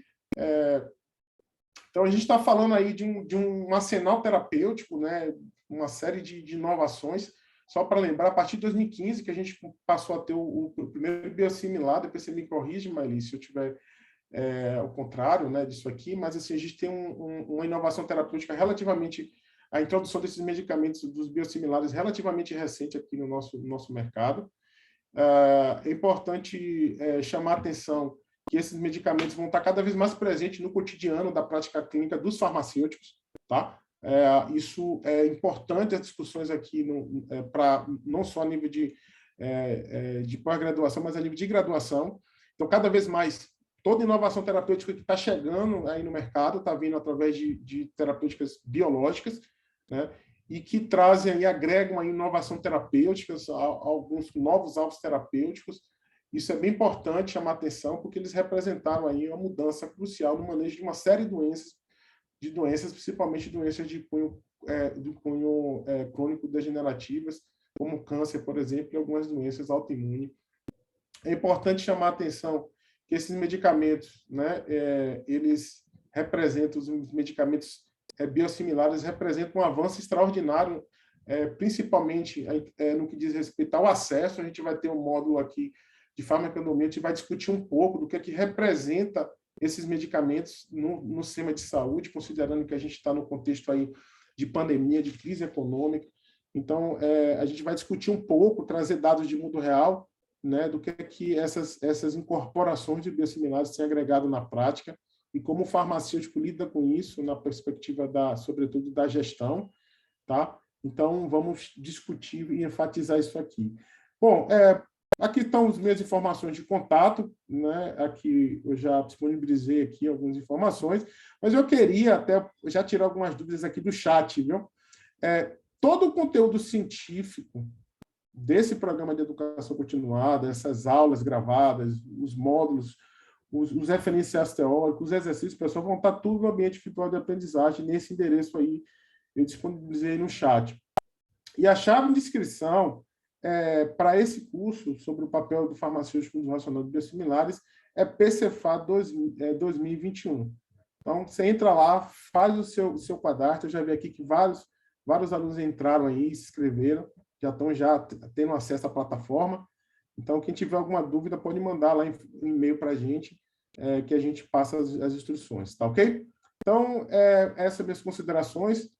então a gente está falando aí de um arsenal terapêutico, né, uma série de inovações, só para lembrar, a partir de 2015 que a gente passou a ter o primeiro biosimilar, depois você me corrige, Maili, se eu tiver ao contrário, né, disso aqui, mas assim, a gente tem uma inovação terapêutica relativamente, a introdução desses medicamentos, dos biosimilares, relativamente recente aqui no nosso mercado. É importante chamar a atenção que esses medicamentos vão estar cada vez mais presentes no cotidiano da prática clínica dos farmacêuticos, tá? Isso é importante, as discussões aqui, para não só a nível de pós-graduação, mas a nível de graduação. Então, cada vez mais, toda inovação terapêutica que está chegando aí no mercado está vindo através de terapêuticas biológicas, né? E que trazem e agregam a inovação terapêutica, alguns novos alvos terapêuticos. Isso é bem importante chamar atenção, porque eles representaram aí uma mudança crucial no manejo de uma série de doenças, principalmente doenças de cunho crônico degenerativas, como câncer, por exemplo, e algumas doenças autoimunes. É importante chamar a atenção que esses medicamentos, né, eles representam, os medicamentos biosimilares representam um avanço extraordinário, principalmente no que diz respeito ao acesso. A gente vai ter um módulo aqui de farmacoeconomia, a gente vai discutir um pouco do que é que representa esses medicamentos no sistema de saúde, considerando que a gente está no contexto aí de pandemia, de crise econômica. Então, a gente vai discutir um pouco, trazer dados de mundo real, né, do que é que essas incorporações de biosimilares têm agregado na prática e como o farmacêutico lida com isso na perspectiva, sobretudo, da gestão. Tá? Então, vamos discutir e enfatizar isso aqui. Bom, aqui estão as minhas informações de contato, né? Aqui eu já disponibilizei aqui algumas informações, mas eu queria até já tirar algumas dúvidas aqui do chat, viu? Todo o conteúdo científico desse programa de educação continuada, essas aulas gravadas, os módulos, os referenciais teóricos, os exercícios, pessoal, vão estar tudo no ambiente virtual de aprendizagem, nesse endereço aí, eu disponibilizei no chat. E a chave de inscrição para esse curso sobre o papel do farmacêutico nos relacionados biosimilares é PCFA 2021. Então, você entra lá, faz o seu cadastro. Eu já vi aqui que vários alunos entraram aí, se inscreveram, já estão tendo acesso à plataforma. Então, quem tiver alguma dúvida, pode mandar lá um e-mail para a gente, que a gente passa as instruções, tá ok? Então, essas são minhas considerações.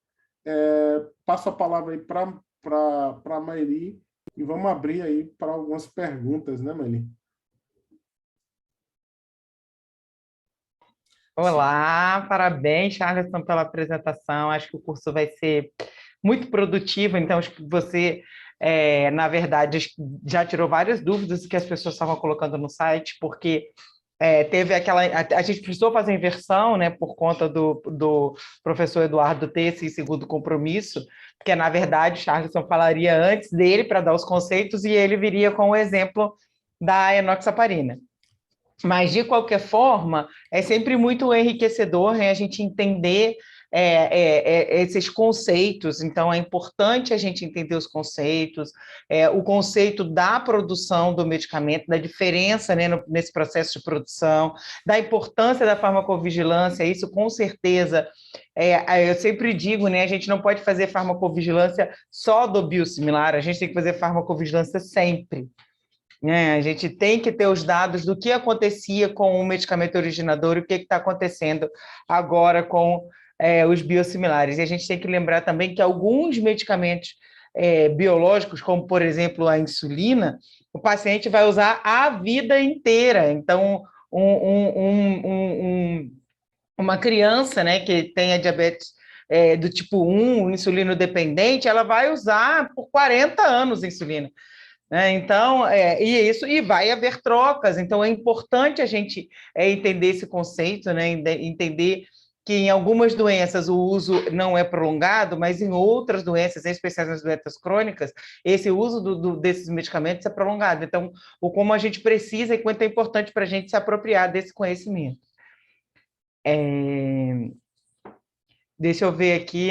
Passo a palavra aí para a Maili e vamos abrir aí para algumas perguntas, né, Maili? Olá, parabéns, Charleson, pela apresentação. Acho que o curso vai ser muito produtivo, então acho que você, na verdade, já tirou várias dúvidas que as pessoas estavam colocando no site, porque teve aquela... A gente precisou fazer a inversão, né, por conta do professor Eduardo ter esse segundo compromisso, porque, na verdade, Charleson falaria antes dele para dar os conceitos e ele viria com o exemplo da enoxaparina. Mas, de qualquer forma, é sempre muito enriquecedor, né, a gente entender esses conceitos. Então, é importante a gente entender os conceitos, o conceito da produção do medicamento, da diferença, né, nesse processo de produção, da importância da farmacovigilância. Isso, com certeza, eu sempre digo, né, a gente não pode fazer farmacovigilância só do biosimilar, a gente tem que fazer farmacovigilância sempre. A gente tem que ter os dados do que acontecia com o medicamento originador e o que está acontecendo agora com os biosimilares. E a gente tem que lembrar também que alguns medicamentos biológicos, como, por exemplo, a insulina, o paciente vai usar a vida inteira. Então, uma criança, né, que tenha diabetes do tipo 1, insulino dependente, ela vai usar por 40 anos insulina. Então, e vai haver trocas, então é importante a gente entender esse conceito, né? Entender que em algumas doenças o uso não é prolongado, mas em outras doenças, em especial nas doenças crônicas, esse uso desses medicamentos é prolongado. Então, como a gente precisa e quanto é importante para a gente se apropriar desse conhecimento. Deixa eu ver aqui...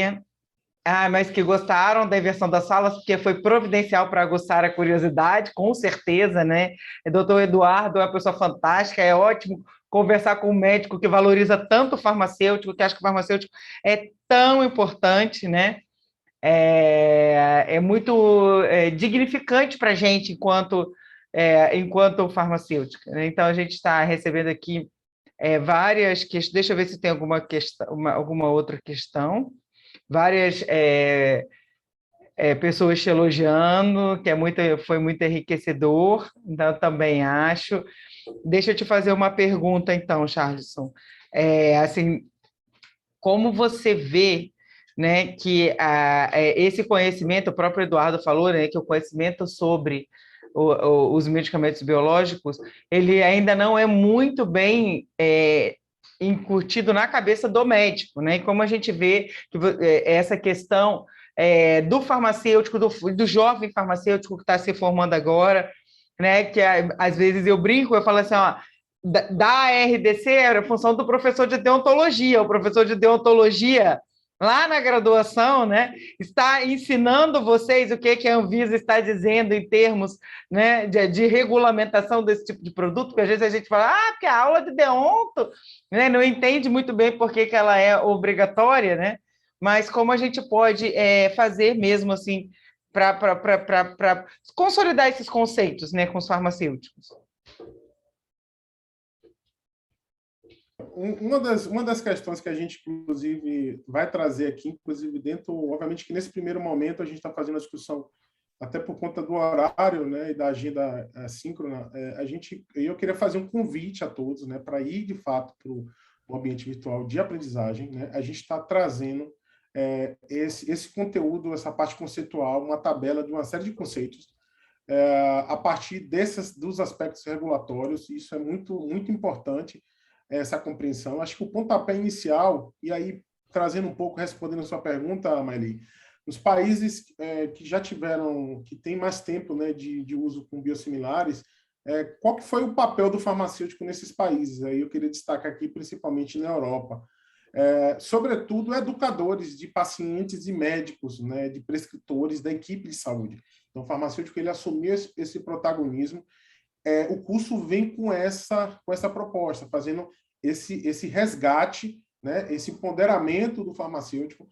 mas que gostaram da inversão das salas, porque foi providencial para aguçar a curiosidade, com certeza, né? O doutor Eduardo é uma pessoa fantástica, é ótimo conversar com um médico que valoriza tanto o farmacêutico, que acha que o farmacêutico é tão importante, né? É muito dignificante para a gente enquanto farmacêutica, né? Então, a gente está recebendo aqui várias questões. Deixa eu ver se tem alguma outra questão. Várias pessoas te elogiando, que foi muito enriquecedor, então eu também acho. Deixa eu te fazer uma pergunta, então, Charleson. Assim, como você vê, né, que esse conhecimento, o próprio Eduardo falou, né, que o conhecimento sobre os medicamentos biológicos, ele ainda não é muito bem incutido na cabeça do médico, né? E como a gente vê que essa questão do farmacêutico, do jovem farmacêutico que está se formando agora, né? Que às vezes eu brinco, eu falo assim, ó, da RDC era função do professor de deontologia. O professor de deontologia, lá na graduação, né, está ensinando vocês o que a Anvisa está dizendo em termos, né, de regulamentação desse tipo de produto, porque às vezes a gente fala, porque a aula de deonto, né, não entende muito bem por que ela é obrigatória, né, mas como a gente pode fazer mesmo assim para consolidar esses conceitos, né, com os farmacêuticos. Uma das questões que a gente, inclusive, vai trazer aqui, inclusive dentro, obviamente que nesse primeiro momento a gente está fazendo a discussão, até por conta do horário, né, e da agenda assíncrona, eu queria fazer um convite a todos, né, para ir, de fato, para o ambiente virtual de aprendizagem, né? A gente está trazendo esse conteúdo, essa parte conceitual, uma tabela de uma série de conceitos, a partir dos aspectos regulatórios. Isso é muito, muito importante, essa compreensão. Acho que o pontapé inicial, e aí trazendo um pouco, respondendo a sua pergunta, Maeli, nos países que já tiveram, que tem mais tempo, né, de uso com biosimilares, qual que foi o papel do farmacêutico nesses países? Aí eu queria destacar aqui, principalmente na Europa. Sobretudo, educadores de pacientes e médicos, né, de prescritores da equipe de saúde. Então, o farmacêutico ele assumiu esse protagonismo. O curso vem com essa proposta, fazendo esse resgate, né, esse empoderamento do farmacêutico,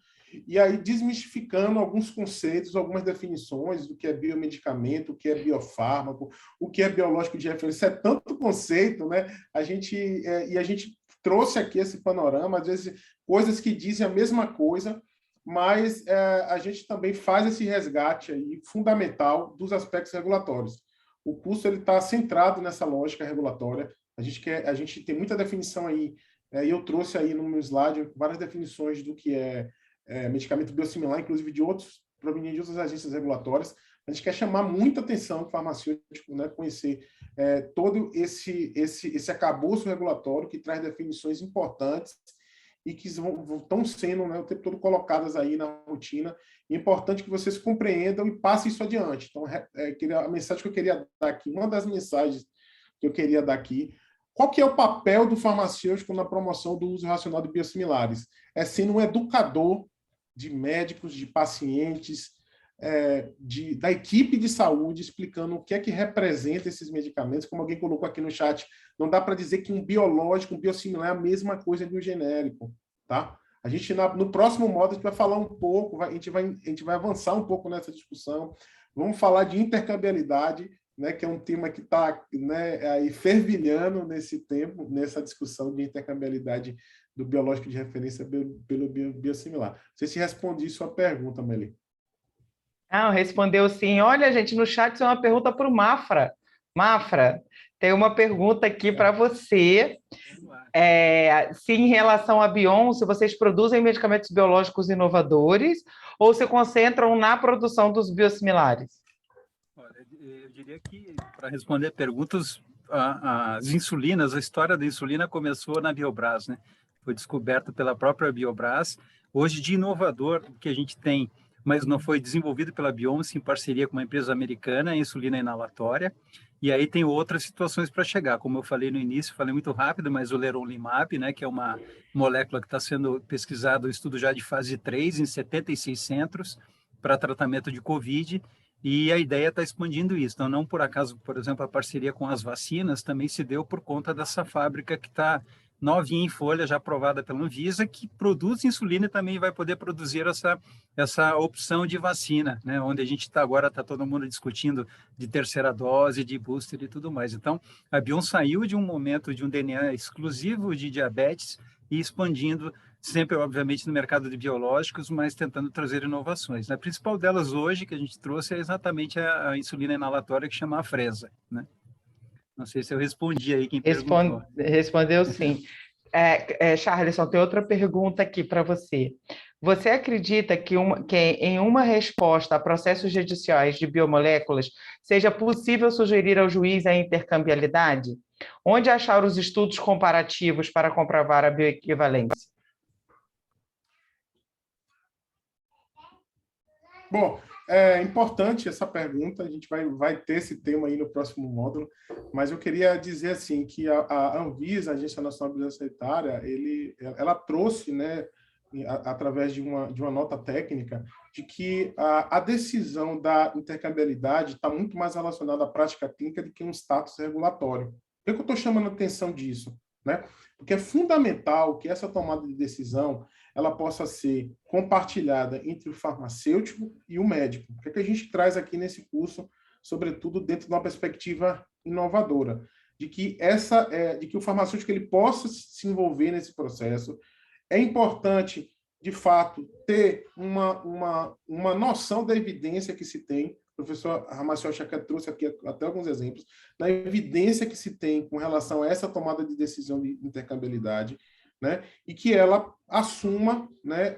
e aí desmistificando alguns conceitos, algumas definições do que é biomedicamento, o que é biofármaco, o que é biológico de referência. É tanto conceito, né? A gente trouxe aqui esse panorama, às vezes coisas que dizem a mesma coisa, mas a gente também faz esse resgate aí fundamental dos aspectos regulatórios. O curso está centrado nessa lógica regulatória. A gente tem muita definição aí, e eu trouxe aí no meu slide várias definições do que é medicamento biosimilar, inclusive de outros, provenientes de outras agências regulatórias. A gente quer chamar muita atenção do farmacêutico, né, conhecer todo esse arcabouço regulatório que traz definições importantes e que estão sendo, né, o tempo todo colocadas aí na rotina. E é importante que vocês compreendam e passem isso adiante. Então, a mensagem que eu queria dar aqui, uma das mensagens que eu queria dar aqui, qual que é o papel do farmacêutico na promoção do uso racional de biosimilares? É sendo um educador de médicos, de pacientes, da equipe de saúde, explicando o que é que representa esses medicamentos. Como alguém colocou aqui no chat, não dá para dizer que um biológico, um biosimilar é a mesma coisa de um genérico, tá? A gente, no próximo módulo, a gente vai falar um pouco, a gente vai avançar um pouco nessa discussão. Vamos falar de intercambiabilidade, né, que é um tema que está, né, aí fervilhando nesse tempo, nessa discussão de intercambiabilidade do biológico de referência pelo biosimilar. Não sei se respondi sua pergunta, Meli. Ah, respondeu sim. Olha, gente, no chat tem uma pergunta para o Mafra. Mafra, tem uma pergunta aqui para você. Se em relação à Bion, se vocês produzem medicamentos biológicos inovadores ou se concentram na produção dos biosimilares? Olha, eu diria que, para responder perguntas, as insulinas, a história da insulina começou na Biobras, né? Foi descoberto pela própria Biobras. Hoje, de inovador, que a gente tem, mas não foi desenvolvido pela Beyoncé em parceria com uma empresa americana, a insulina inalatória. E aí tem outras situações para chegar. Como eu falei no início, falei muito rápido, mas o leronlimab, né, que é uma molécula que está sendo pesquisado, um estudo já de fase 3 em 76 centros para tratamento de Covid, e a ideia está expandindo isso. Então, não por acaso, por exemplo, a parceria com as vacinas também se deu por conta dessa fábrica que está novinha em folha, já aprovada pela Anvisa, que produz insulina e também vai poder produzir essa opção de vacina, né? Onde a gente está agora, está todo mundo discutindo de terceira dose, de booster e tudo mais. Então, a Bion saiu de um momento de um DNA exclusivo de diabetes e expandindo, sempre, obviamente, no mercado de biológicos, mas tentando trazer inovações. A principal delas hoje, que a gente trouxe, é exatamente a insulina inalatória, que chama a Afrezza, né? Não sei se eu respondi aí quem perguntou. Respondeu sim. Charleson, tem outra pergunta aqui para você. Você acredita que em uma resposta a processos judiciais de biomoléculas seja possível sugerir ao juiz a intercambiabilidade? Onde achar os estudos comparativos para comprovar a bioequivalência? Bom, é importante essa pergunta, a gente vai ter esse tema aí no próximo módulo, mas eu queria dizer assim que a Anvisa, a Agência Nacional de Vigilância Sanitária, ela trouxe, né, através de uma nota técnica, de que a decisão da intercambiabilidade está muito mais relacionada à prática clínica do que um status regulatório. Por que eu estou chamando a atenção disso? Né? Porque é fundamental que essa tomada de decisão ela possa ser compartilhada entre o farmacêutico e o médico. O que a gente traz aqui nesse curso, sobretudo dentro de uma perspectiva inovadora, de que o farmacêutico ele possa se envolver nesse processo. É importante, de fato, ter uma noção da evidência que se tem. O professor Ramaciel Chacat trouxe aqui até alguns exemplos, da evidência que se tem com relação a essa tomada de decisão de intercambiabilidade, né? E que ela assuma, né,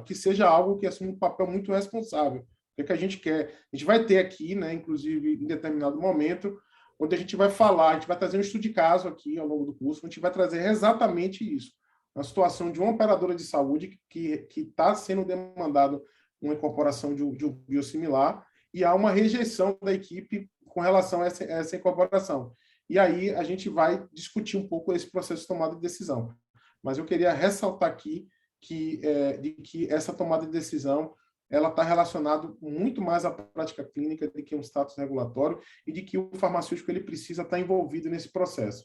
que seja algo que assuma um papel muito responsável. O que a gente quer? A gente vai ter aqui, né, inclusive, em determinado momento, onde a gente vai trazer um estudo de caso aqui ao longo do curso, onde a gente vai trazer exatamente isso. Uma situação de uma operadora de saúde que está sendo demandado uma incorporação de um biosimilar e há uma rejeição da equipe com relação a essa incorporação. E aí a gente vai discutir um pouco esse processo de tomada de decisão. Mas eu queria ressaltar aqui que essa tomada de decisão ela está relacionada muito mais à prática clínica do que um status regulatório e de que o farmacêutico ele precisa estar envolvido nesse processo.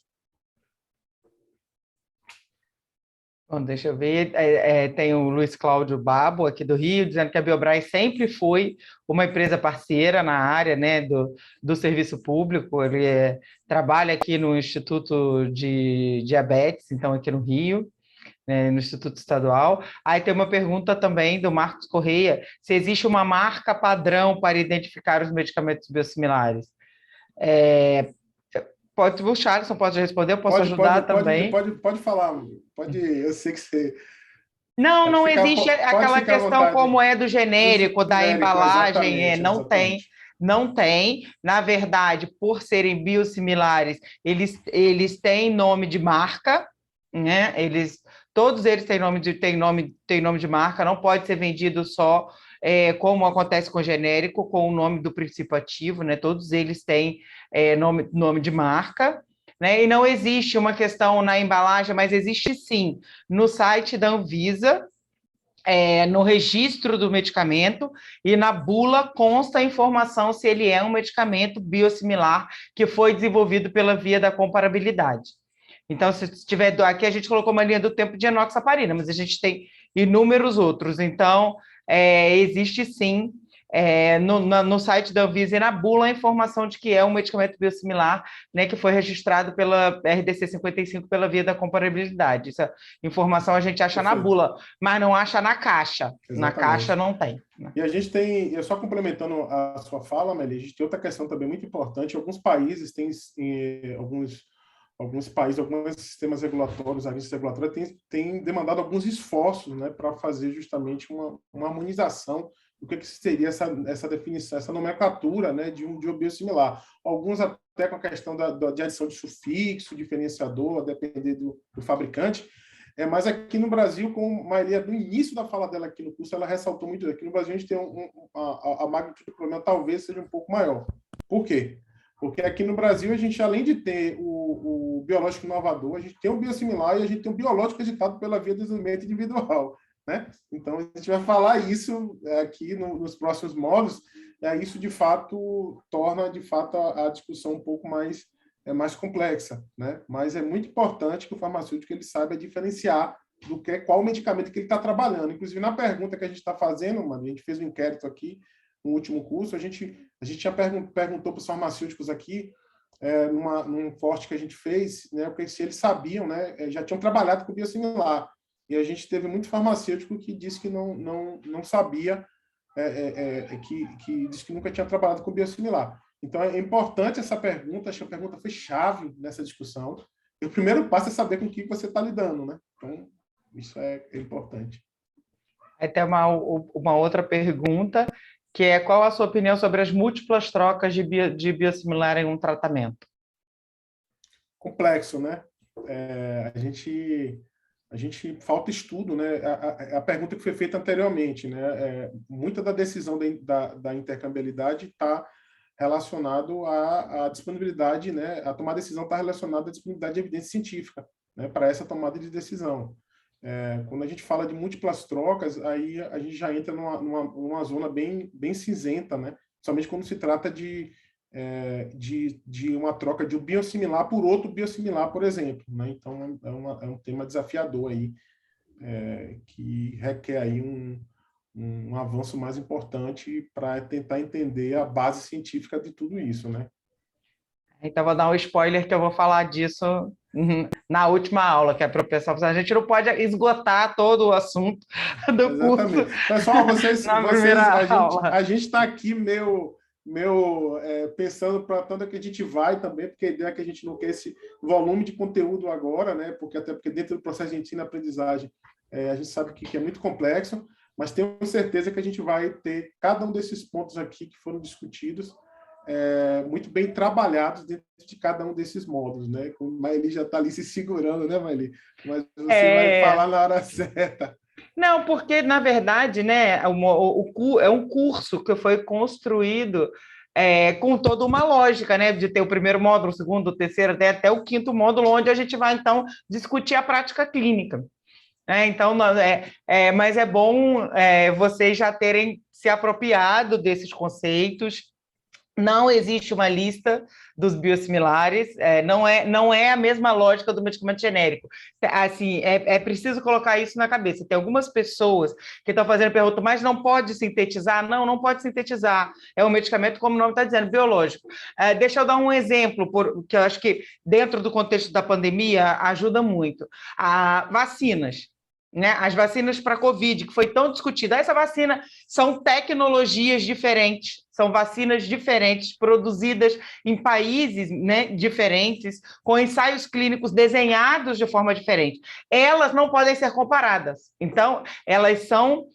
Bom, deixa eu ver, tem o Luiz Cláudio Babo, aqui do Rio, dizendo que a Biobras sempre foi uma empresa parceira na área, né, do serviço público, ele trabalha aqui no Instituto de Diabetes, então aqui no Rio, né, no Instituto Estadual. Aí tem uma pergunta também do Marcos Correia, se existe uma marca padrão para identificar os medicamentos biosimilares. O Charleson pode responder, eu posso ajudar também. Pode falar, eu sei que você Não existe aquela questão como é do genérico, da embalagem, exatamente. Não tem. Na verdade, por serem biosimilares, eles têm nome de marca, né? Todos eles têm nome de marca, não pode ser vendido só como acontece com o genérico, com o nome do princípio ativo, né? Todos eles têm nome de marca. Né? E não existe uma questão na embalagem, mas existe sim no site da Anvisa, no registro do medicamento, e na bula consta a informação se ele é um medicamento biosimilar que foi desenvolvido pela via da comparabilidade. Então, se tiver aqui, a gente colocou uma linha do tempo de enoxaparina, mas a gente tem inúmeros outros. Então, existe sim no site da Anvisa e na bula a informação de que é um medicamento biosimilar, né, que foi registrado pela RDC 55 pela via da comparabilidade. Essa informação a gente acha na bula, mas não acha na caixa. Exatamente. Na caixa não tem. E a gente tem, só complementando a sua fala, Meli, a gente tem outra questão também muito importante. Alguns países têm alguns países, alguns sistemas regulatórios, agências regulatórias têm demandado alguns esforços, né, para fazer justamente uma harmonização do que seria essa definição, essa nomenclatura, né, de um biosimilar. Alguns até com a questão de adição de sufixo, diferenciador, a depender do fabricante. Mas aqui no Brasil, como a Maria, no início da fala dela aqui no curso, ela ressaltou muito, aqui no Brasil a gente tem a magnitude do problema talvez seja um pouco maior. Por quê? Porque aqui no Brasil, a gente, além de ter o biológico inovador, a gente tem o biosimilar e a gente tem o biológico editado pela via do desenvolvimento individual, né? Então, a gente vai falar isso aqui nos próximos módulos, isso, de fato, torna, de fato, a discussão um pouco mais complexa, né? Mas é muito importante que o farmacêutico ele saiba diferenciar qual medicamento que ele está trabalhando. Inclusive, na pergunta que a gente está fazendo, mano, a gente fez um inquérito aqui, no último curso, a gente já perguntou para os farmacêuticos aqui, num forte que a gente fez, né, porque se eles sabiam, né, já tinham trabalhado com biosimilar. E a gente teve muito farmacêutico que disse que não sabia, que disse que nunca tinha trabalhado com biosimilar. Então, é importante essa pergunta, acho que a pergunta foi chave nessa discussão. E o primeiro passo é saber com o que você está lidando, né? Então, isso é importante. Aí tem uma outra pergunta, que é: qual a sua opinião sobre as múltiplas trocas de biosimilar em um tratamento? Complexo, né? A gente falta estudo, né? A pergunta que foi feita anteriormente, né? Muita da decisão da intercambiabilidade está relacionado à disponibilidade, né? A tomada de decisão está relacionada à disponibilidade de evidência científica, né? Para essa tomada de decisão. Quando a gente fala de múltiplas trocas, aí a gente já entra numa zona bem cinzenta, né? Somente quando se trata de uma troca de um biosimilar por outro biosimilar, por exemplo, né? Então, é um tema desafiador aí, que requer aí um avanço mais importante para tentar entender a base científica de tudo isso, né? Então, vou dar um spoiler que eu vou falar disso na última aula, que é para o pessoal. A gente não pode esgotar todo o assunto do Exatamente. curso. Pessoal, a gente está aqui pensando para tanto que a gente vai também, porque a ideia é que a gente não quer esse volume de conteúdo agora, né? Porque dentro do processo de ensino-aprendizagem a gente sabe que é muito complexo, mas tenho certeza que a gente vai ter cada um desses pontos aqui que foram discutidos muito bem trabalhados dentro de cada um desses módulos, né? A Maeli já está ali se segurando, né, Maeli? Mas você vai falar na hora certa. Não, porque, na verdade, né, é um curso que foi construído com toda uma lógica, né, de ter o primeiro módulo, o segundo, o terceiro, até o quinto módulo, onde a gente vai, então, discutir a prática clínica. Então, mas é bom vocês já terem se apropriado desses conceitos. Não existe uma lista dos biosimilares, não é a mesma lógica do medicamento genérico. Assim, é preciso colocar isso na cabeça. Tem algumas pessoas que estão fazendo pergunta, mas não pode sintetizar? Não pode sintetizar. É um medicamento, como o nome está dizendo, biológico. Deixa eu dar um exemplo, que eu acho que, dentro do contexto da pandemia, ajuda muito. Vacinas. Né? As vacinas para Covid, que foi tão discutida. Essa vacina são tecnologias diferentes, são vacinas diferentes, produzidas em países, né, diferentes, com ensaios clínicos desenhados de forma diferente. Elas não podem ser comparadas. Então, elas são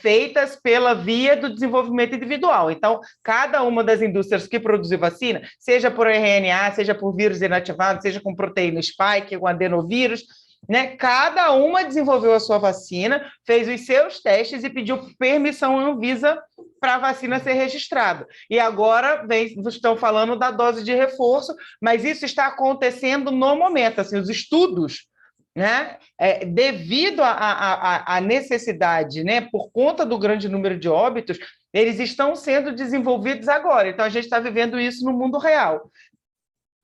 feitas pela via do desenvolvimento individual. Então, cada uma das indústrias que produziu vacina, seja por RNA, seja por vírus inativado, seja com proteína spike, com adenovírus, né? Cada uma desenvolveu a sua vacina, fez os seus testes e pediu permissão à Anvisa para a vacina ser registrada. E agora estão falando da dose de reforço, mas isso está acontecendo no momento. Assim, os estudos, né, devido à necessidade, né, por conta do grande número de óbitos, eles estão sendo desenvolvidos agora. Então, a gente está vivendo isso no mundo real.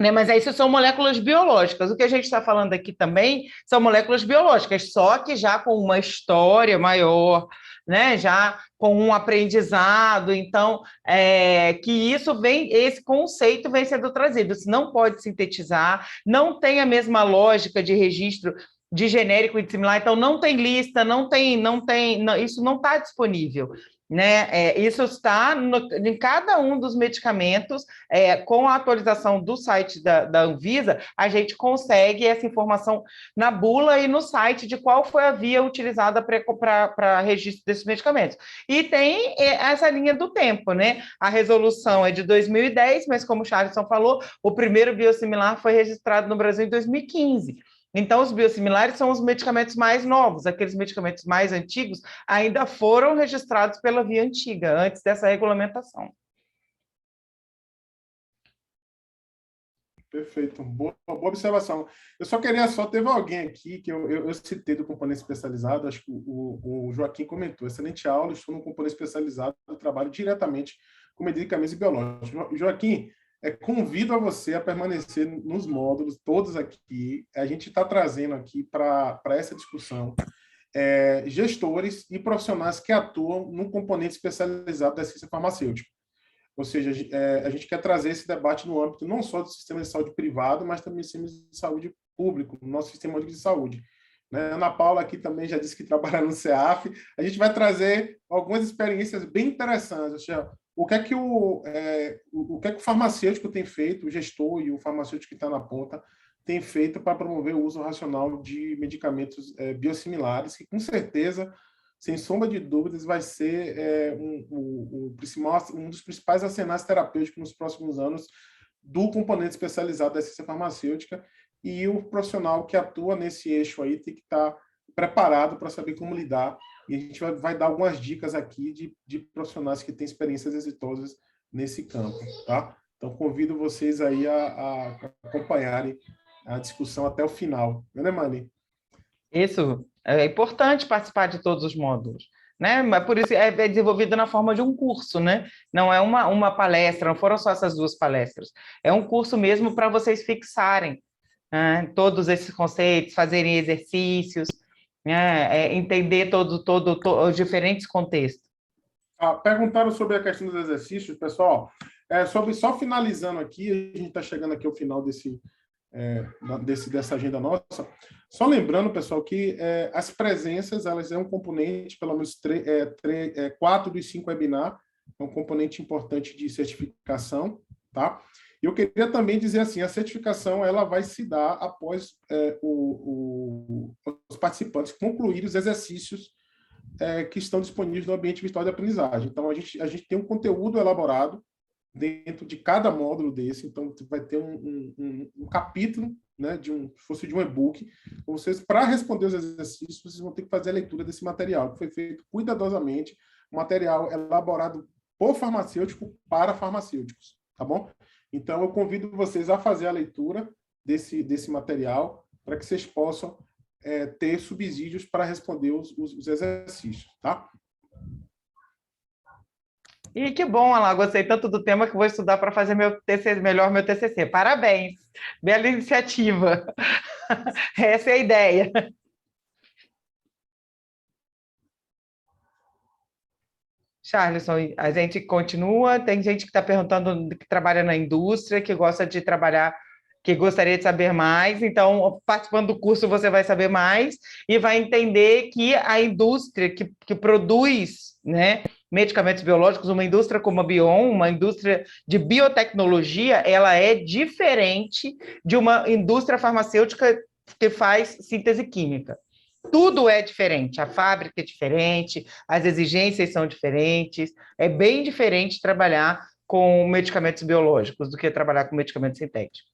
Né, mas isso são moléculas biológicas. O que a gente está falando aqui também são moléculas biológicas, só que já com uma história maior, né, já com um aprendizado. Então, que esse conceito vem sendo trazido. Isso não pode sintetizar, não tem a mesma lógica de registro de genérico e de similar, então não tem lista, isso não está disponível. Né? Isso está em cada um dos medicamentos, com a atualização do site da Anvisa, a gente consegue essa informação na bula e no site de qual foi a via utilizada para registro desses medicamentos. E tem essa linha do tempo, né? A resolução é de 2010, mas como o Charleson falou, o primeiro biosimilar foi registrado no Brasil em 2015. Então, os biosimilares são os medicamentos mais novos, aqueles medicamentos mais antigos ainda foram registrados pela via antiga, antes dessa regulamentação. Perfeito, boa observação. Eu só teve alguém aqui que eu citei do componente especializado, acho que o Joaquim comentou, excelente aula, estou no componente especializado, eu trabalho diretamente com medicamentos biológicos. Joaquim, convido a você a permanecer nos módulos, todos aqui. A gente está trazendo aqui para essa discussão gestores e profissionais que atuam no componente especializado da ciência farmacêutica. Ou seja, a gente quer trazer esse debate no âmbito não só do sistema de saúde privado, mas também do sistema de saúde público, no nosso sistema único de saúde. Né? Ana Paula aqui também já disse que trabalha no CEAF. A gente vai trazer algumas experiências bem interessantes. Ou seja, o que é que o farmacêutico tem feito, o gestor e o farmacêutico que está na ponta, tem feito para promover o uso racional de medicamentos biosimilares, que com certeza, sem sombra de dúvidas, vai ser um dos principais arsenais terapêuticos nos próximos anos do componente especializado da ciência farmacêutica, e o profissional que atua nesse eixo aí tem que estar preparado para saber como lidar. E a gente vai dar algumas dicas aqui de profissionais que têm experiências exitosas nesse campo, tá? Então, convido vocês aí a acompanharem a discussão até o final. Né, Mani? Isso, é importante participar de todos os módulos, né? Mas por isso é desenvolvido na forma de um curso, né? Não é uma palestra, não foram só essas duas palestras. É um curso mesmo para vocês fixarem, né, todos esses conceitos, fazerem exercícios, entender os diferentes contextos. Perguntaram sobre a questão dos exercícios, pessoal. Só finalizando aqui, a gente está chegando aqui ao final dessa agenda nossa. Só lembrando, pessoal, que as presenças, elas um componente, pelo menos 4 dos 5 webinars, é um componente importante de certificação, tá? E eu queria também dizer assim, a certificação ela vai se dar após os participantes concluírem os exercícios que estão disponíveis no ambiente virtual de aprendizagem. Então, a gente tem um conteúdo elaborado dentro de cada módulo desse, então vai ter um capítulo, né, se fosse de um e-book. Vocês, para responder os exercícios, vocês vão ter que fazer a leitura desse material, que foi feito cuidadosamente, um material elaborado por farmacêutico para farmacêuticos, tá bom? Então, eu convido vocês a fazer a leitura desse material para que vocês possam ter subsídios para responder os exercícios, tá? E que bom, Alain, gostei tanto do tema que vou estudar para fazer meu TCC. Parabéns, bela iniciativa. Essa é a ideia. Charleson, a gente continua, tem gente que está perguntando que trabalha na indústria, que gosta de trabalhar, que gostaria de saber mais, então, participando do curso, você vai saber mais e vai entender que a indústria que produz, né, medicamentos biológicos, uma indústria como a Bion, uma indústria de biotecnologia, ela é diferente de uma indústria farmacêutica que faz síntese química. Tudo é diferente, a fábrica é diferente, as exigências são diferentes, é bem diferente trabalhar com medicamentos biológicos do que trabalhar com medicamentos sintéticos.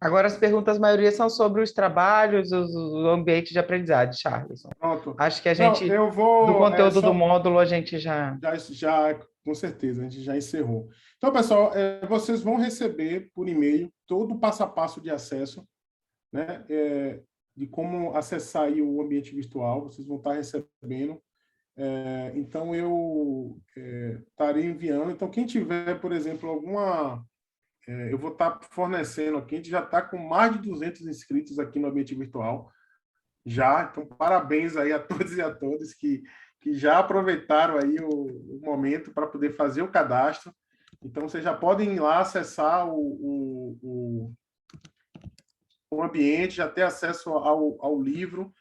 Agora, as perguntas, a maioria são sobre os trabalhos, o ambiente de aprendizagem, Charleson. Pronto. Acho que a gente, eu vou, do conteúdo do módulo, a gente já... Com certeza, a gente já encerrou. Então, pessoal, vocês vão receber por e-mail todo o passo a passo de acesso, né, de como acessar aí o ambiente virtual, vocês vão estar recebendo. Então, eu estarei enviando. Então, quem tiver, por exemplo, alguma... eu vou estar fornecendo aqui, a gente já está com mais de 200 inscritos aqui no ambiente virtual, já. Então, parabéns aí a todos e a todas que já aproveitaram aí o momento para poder fazer o cadastro. Então, vocês já podem ir lá acessar o ambiente, já ter acesso ao livro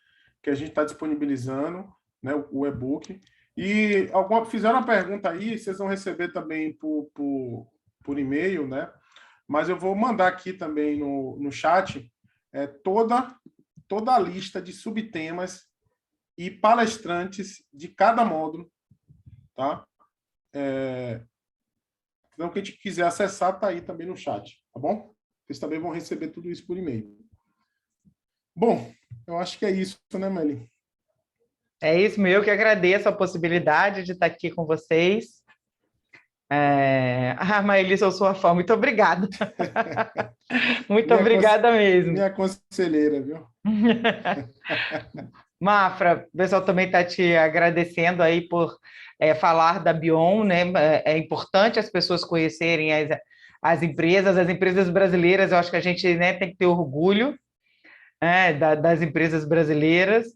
que a gente está disponibilizando, né, o e-book. E fizeram uma pergunta aí, vocês vão receber também por e-mail, né? Mas eu vou mandar aqui também no chat toda a lista de subtemas e palestrantes de cada módulo, tá? Então, quem quiser acessar, está aí também no chat, tá bom? Vocês também vão receber tudo isso por e-mail. Bom, eu acho que é isso, né, Meli? É isso, eu que agradeço a possibilidade de estar aqui com vocês. Maelissa, eu sou a fã, muito obrigada. Muito obrigada mesmo. Minha conselheira, viu? Mafra, o pessoal também está te agradecendo aí por falar da Bion, né? É importante as pessoas conhecerem as empresas brasileiras. Eu acho que a gente, né, tem que ter orgulho das empresas brasileiras.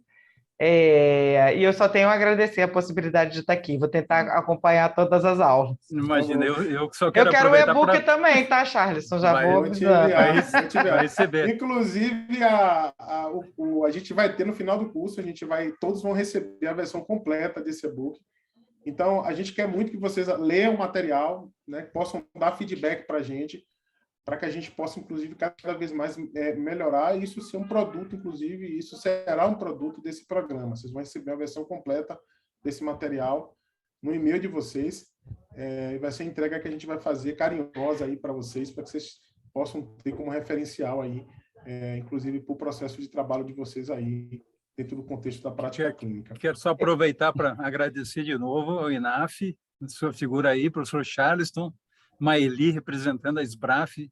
E eu só tenho a agradecer a possibilidade de estar aqui. Vou tentar acompanhar todas as aulas. Imagina, eu só quero o e-book também, tá, Charleson? Já vou vai receber. Inclusive, a gente vai ter no final do curso, todos vão receber a versão completa desse e-book. Então, a gente quer muito que vocês leiam o material, né, que possam dar feedback para a gente, para que a gente possa, inclusive, cada vez mais melhorar e isso ser um produto, inclusive, isso será um produto desse programa. Vocês vão receber a versão completa desse material no e-mail de vocês. Vai ser a entrega que a gente vai fazer carinhosa aí para vocês, para que vocês possam ter como referencial aí, inclusive, para o processo de trabalho de vocês aí, dentro do contexto da prática clínica. Quero só aproveitar para agradecer de novo ao INAF, sua figura aí, professor Charleston, Maeli, representando a SBRAF,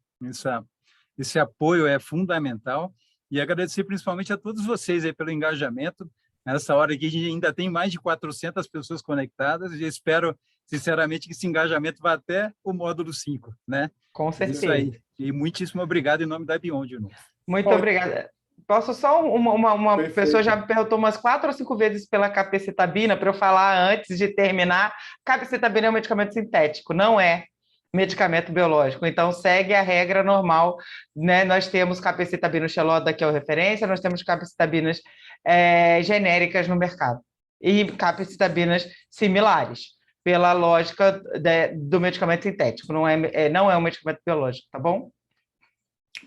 esse apoio é fundamental, e agradecer principalmente a todos vocês aí pelo engajamento. Nessa hora aqui, a gente ainda tem mais de 400 pessoas conectadas, e espero, sinceramente, que esse engajamento vá até o módulo 5, né? Com certeza. Isso aí. E muitíssimo obrigado em nome da Bion de novo. Muito obrigada. Posso só uma pessoa já me perguntou umas 4 ou 5 vezes pela capecitabina, para eu falar antes de terminar. Capecitabina é um medicamento sintético, não é medicamento biológico, então segue a regra normal, né? Nós temos capecitabina xeloda, que é a referência, nós temos capecitabinas genéricas no mercado e capecitabinas similares, pela lógica do medicamento sintético, não é um medicamento biológico, tá bom?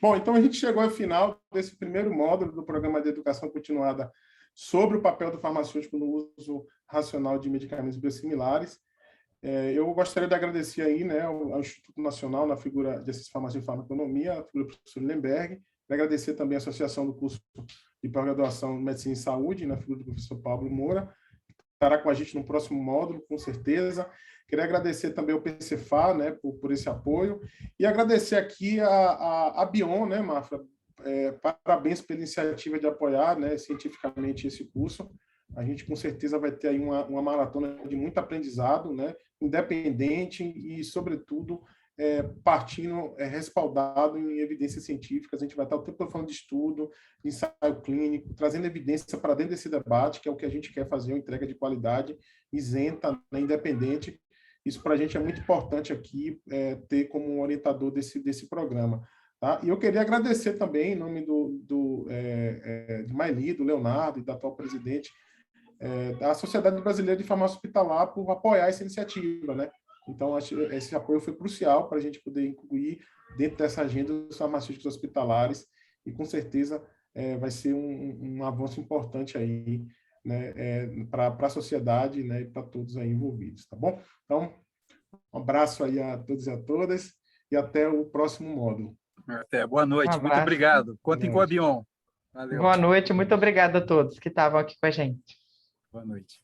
Bom, então a gente chegou ao final desse primeiro módulo do Programa de Educação Continuada sobre o papel do farmacêutico no uso racional de medicamentos biosimilares. Eu gostaria de agradecer aí, né, ao Instituto Nacional, na figura de Ciência Farmácia e Farmacologia, a figura do professor Lemberg, agradecer também a Associação do Curso de Pós-Graduação em Medicina e Saúde, na figura do professor Pablo Moura, que estará com a gente no próximo módulo, com certeza. Queria agradecer também ao PCFA, né, por esse apoio, e agradecer aqui a Bion, né, Mafra, parabéns pela iniciativa de apoiar, né, cientificamente esse curso. A gente, com certeza, vai ter aí uma maratona de muito aprendizado, né, independente e, sobretudo, partindo respaldado em evidências científicas. A gente vai estar o tempo todo falando de estudo, de ensaio clínico, trazendo evidência para dentro desse debate, que é o que a gente quer fazer, uma entrega de qualidade isenta, né, independente, Isso para a gente é muito importante aqui, ter como um orientador desse programa. Tá? E eu queria agradecer também, em nome de Maili, do Leonardo e da atual presidente, da Sociedade Brasileira de Farmácia Hospitalar, por apoiar essa iniciativa, né? Então, esse apoio foi crucial para a gente poder incluir dentro dessa agenda os farmacêuticos hospitalares e, com certeza, vai ser um avanço importante aí, né, para a sociedade, né, e para todos aí envolvidos, tá bom? Então, um abraço aí a todos e a todas e até o próximo módulo. Até, boa noite, muito obrigado. Contem com a Bion. Valeu. Boa noite, muito obrigada a todos que estavam aqui com a gente. Boa noite.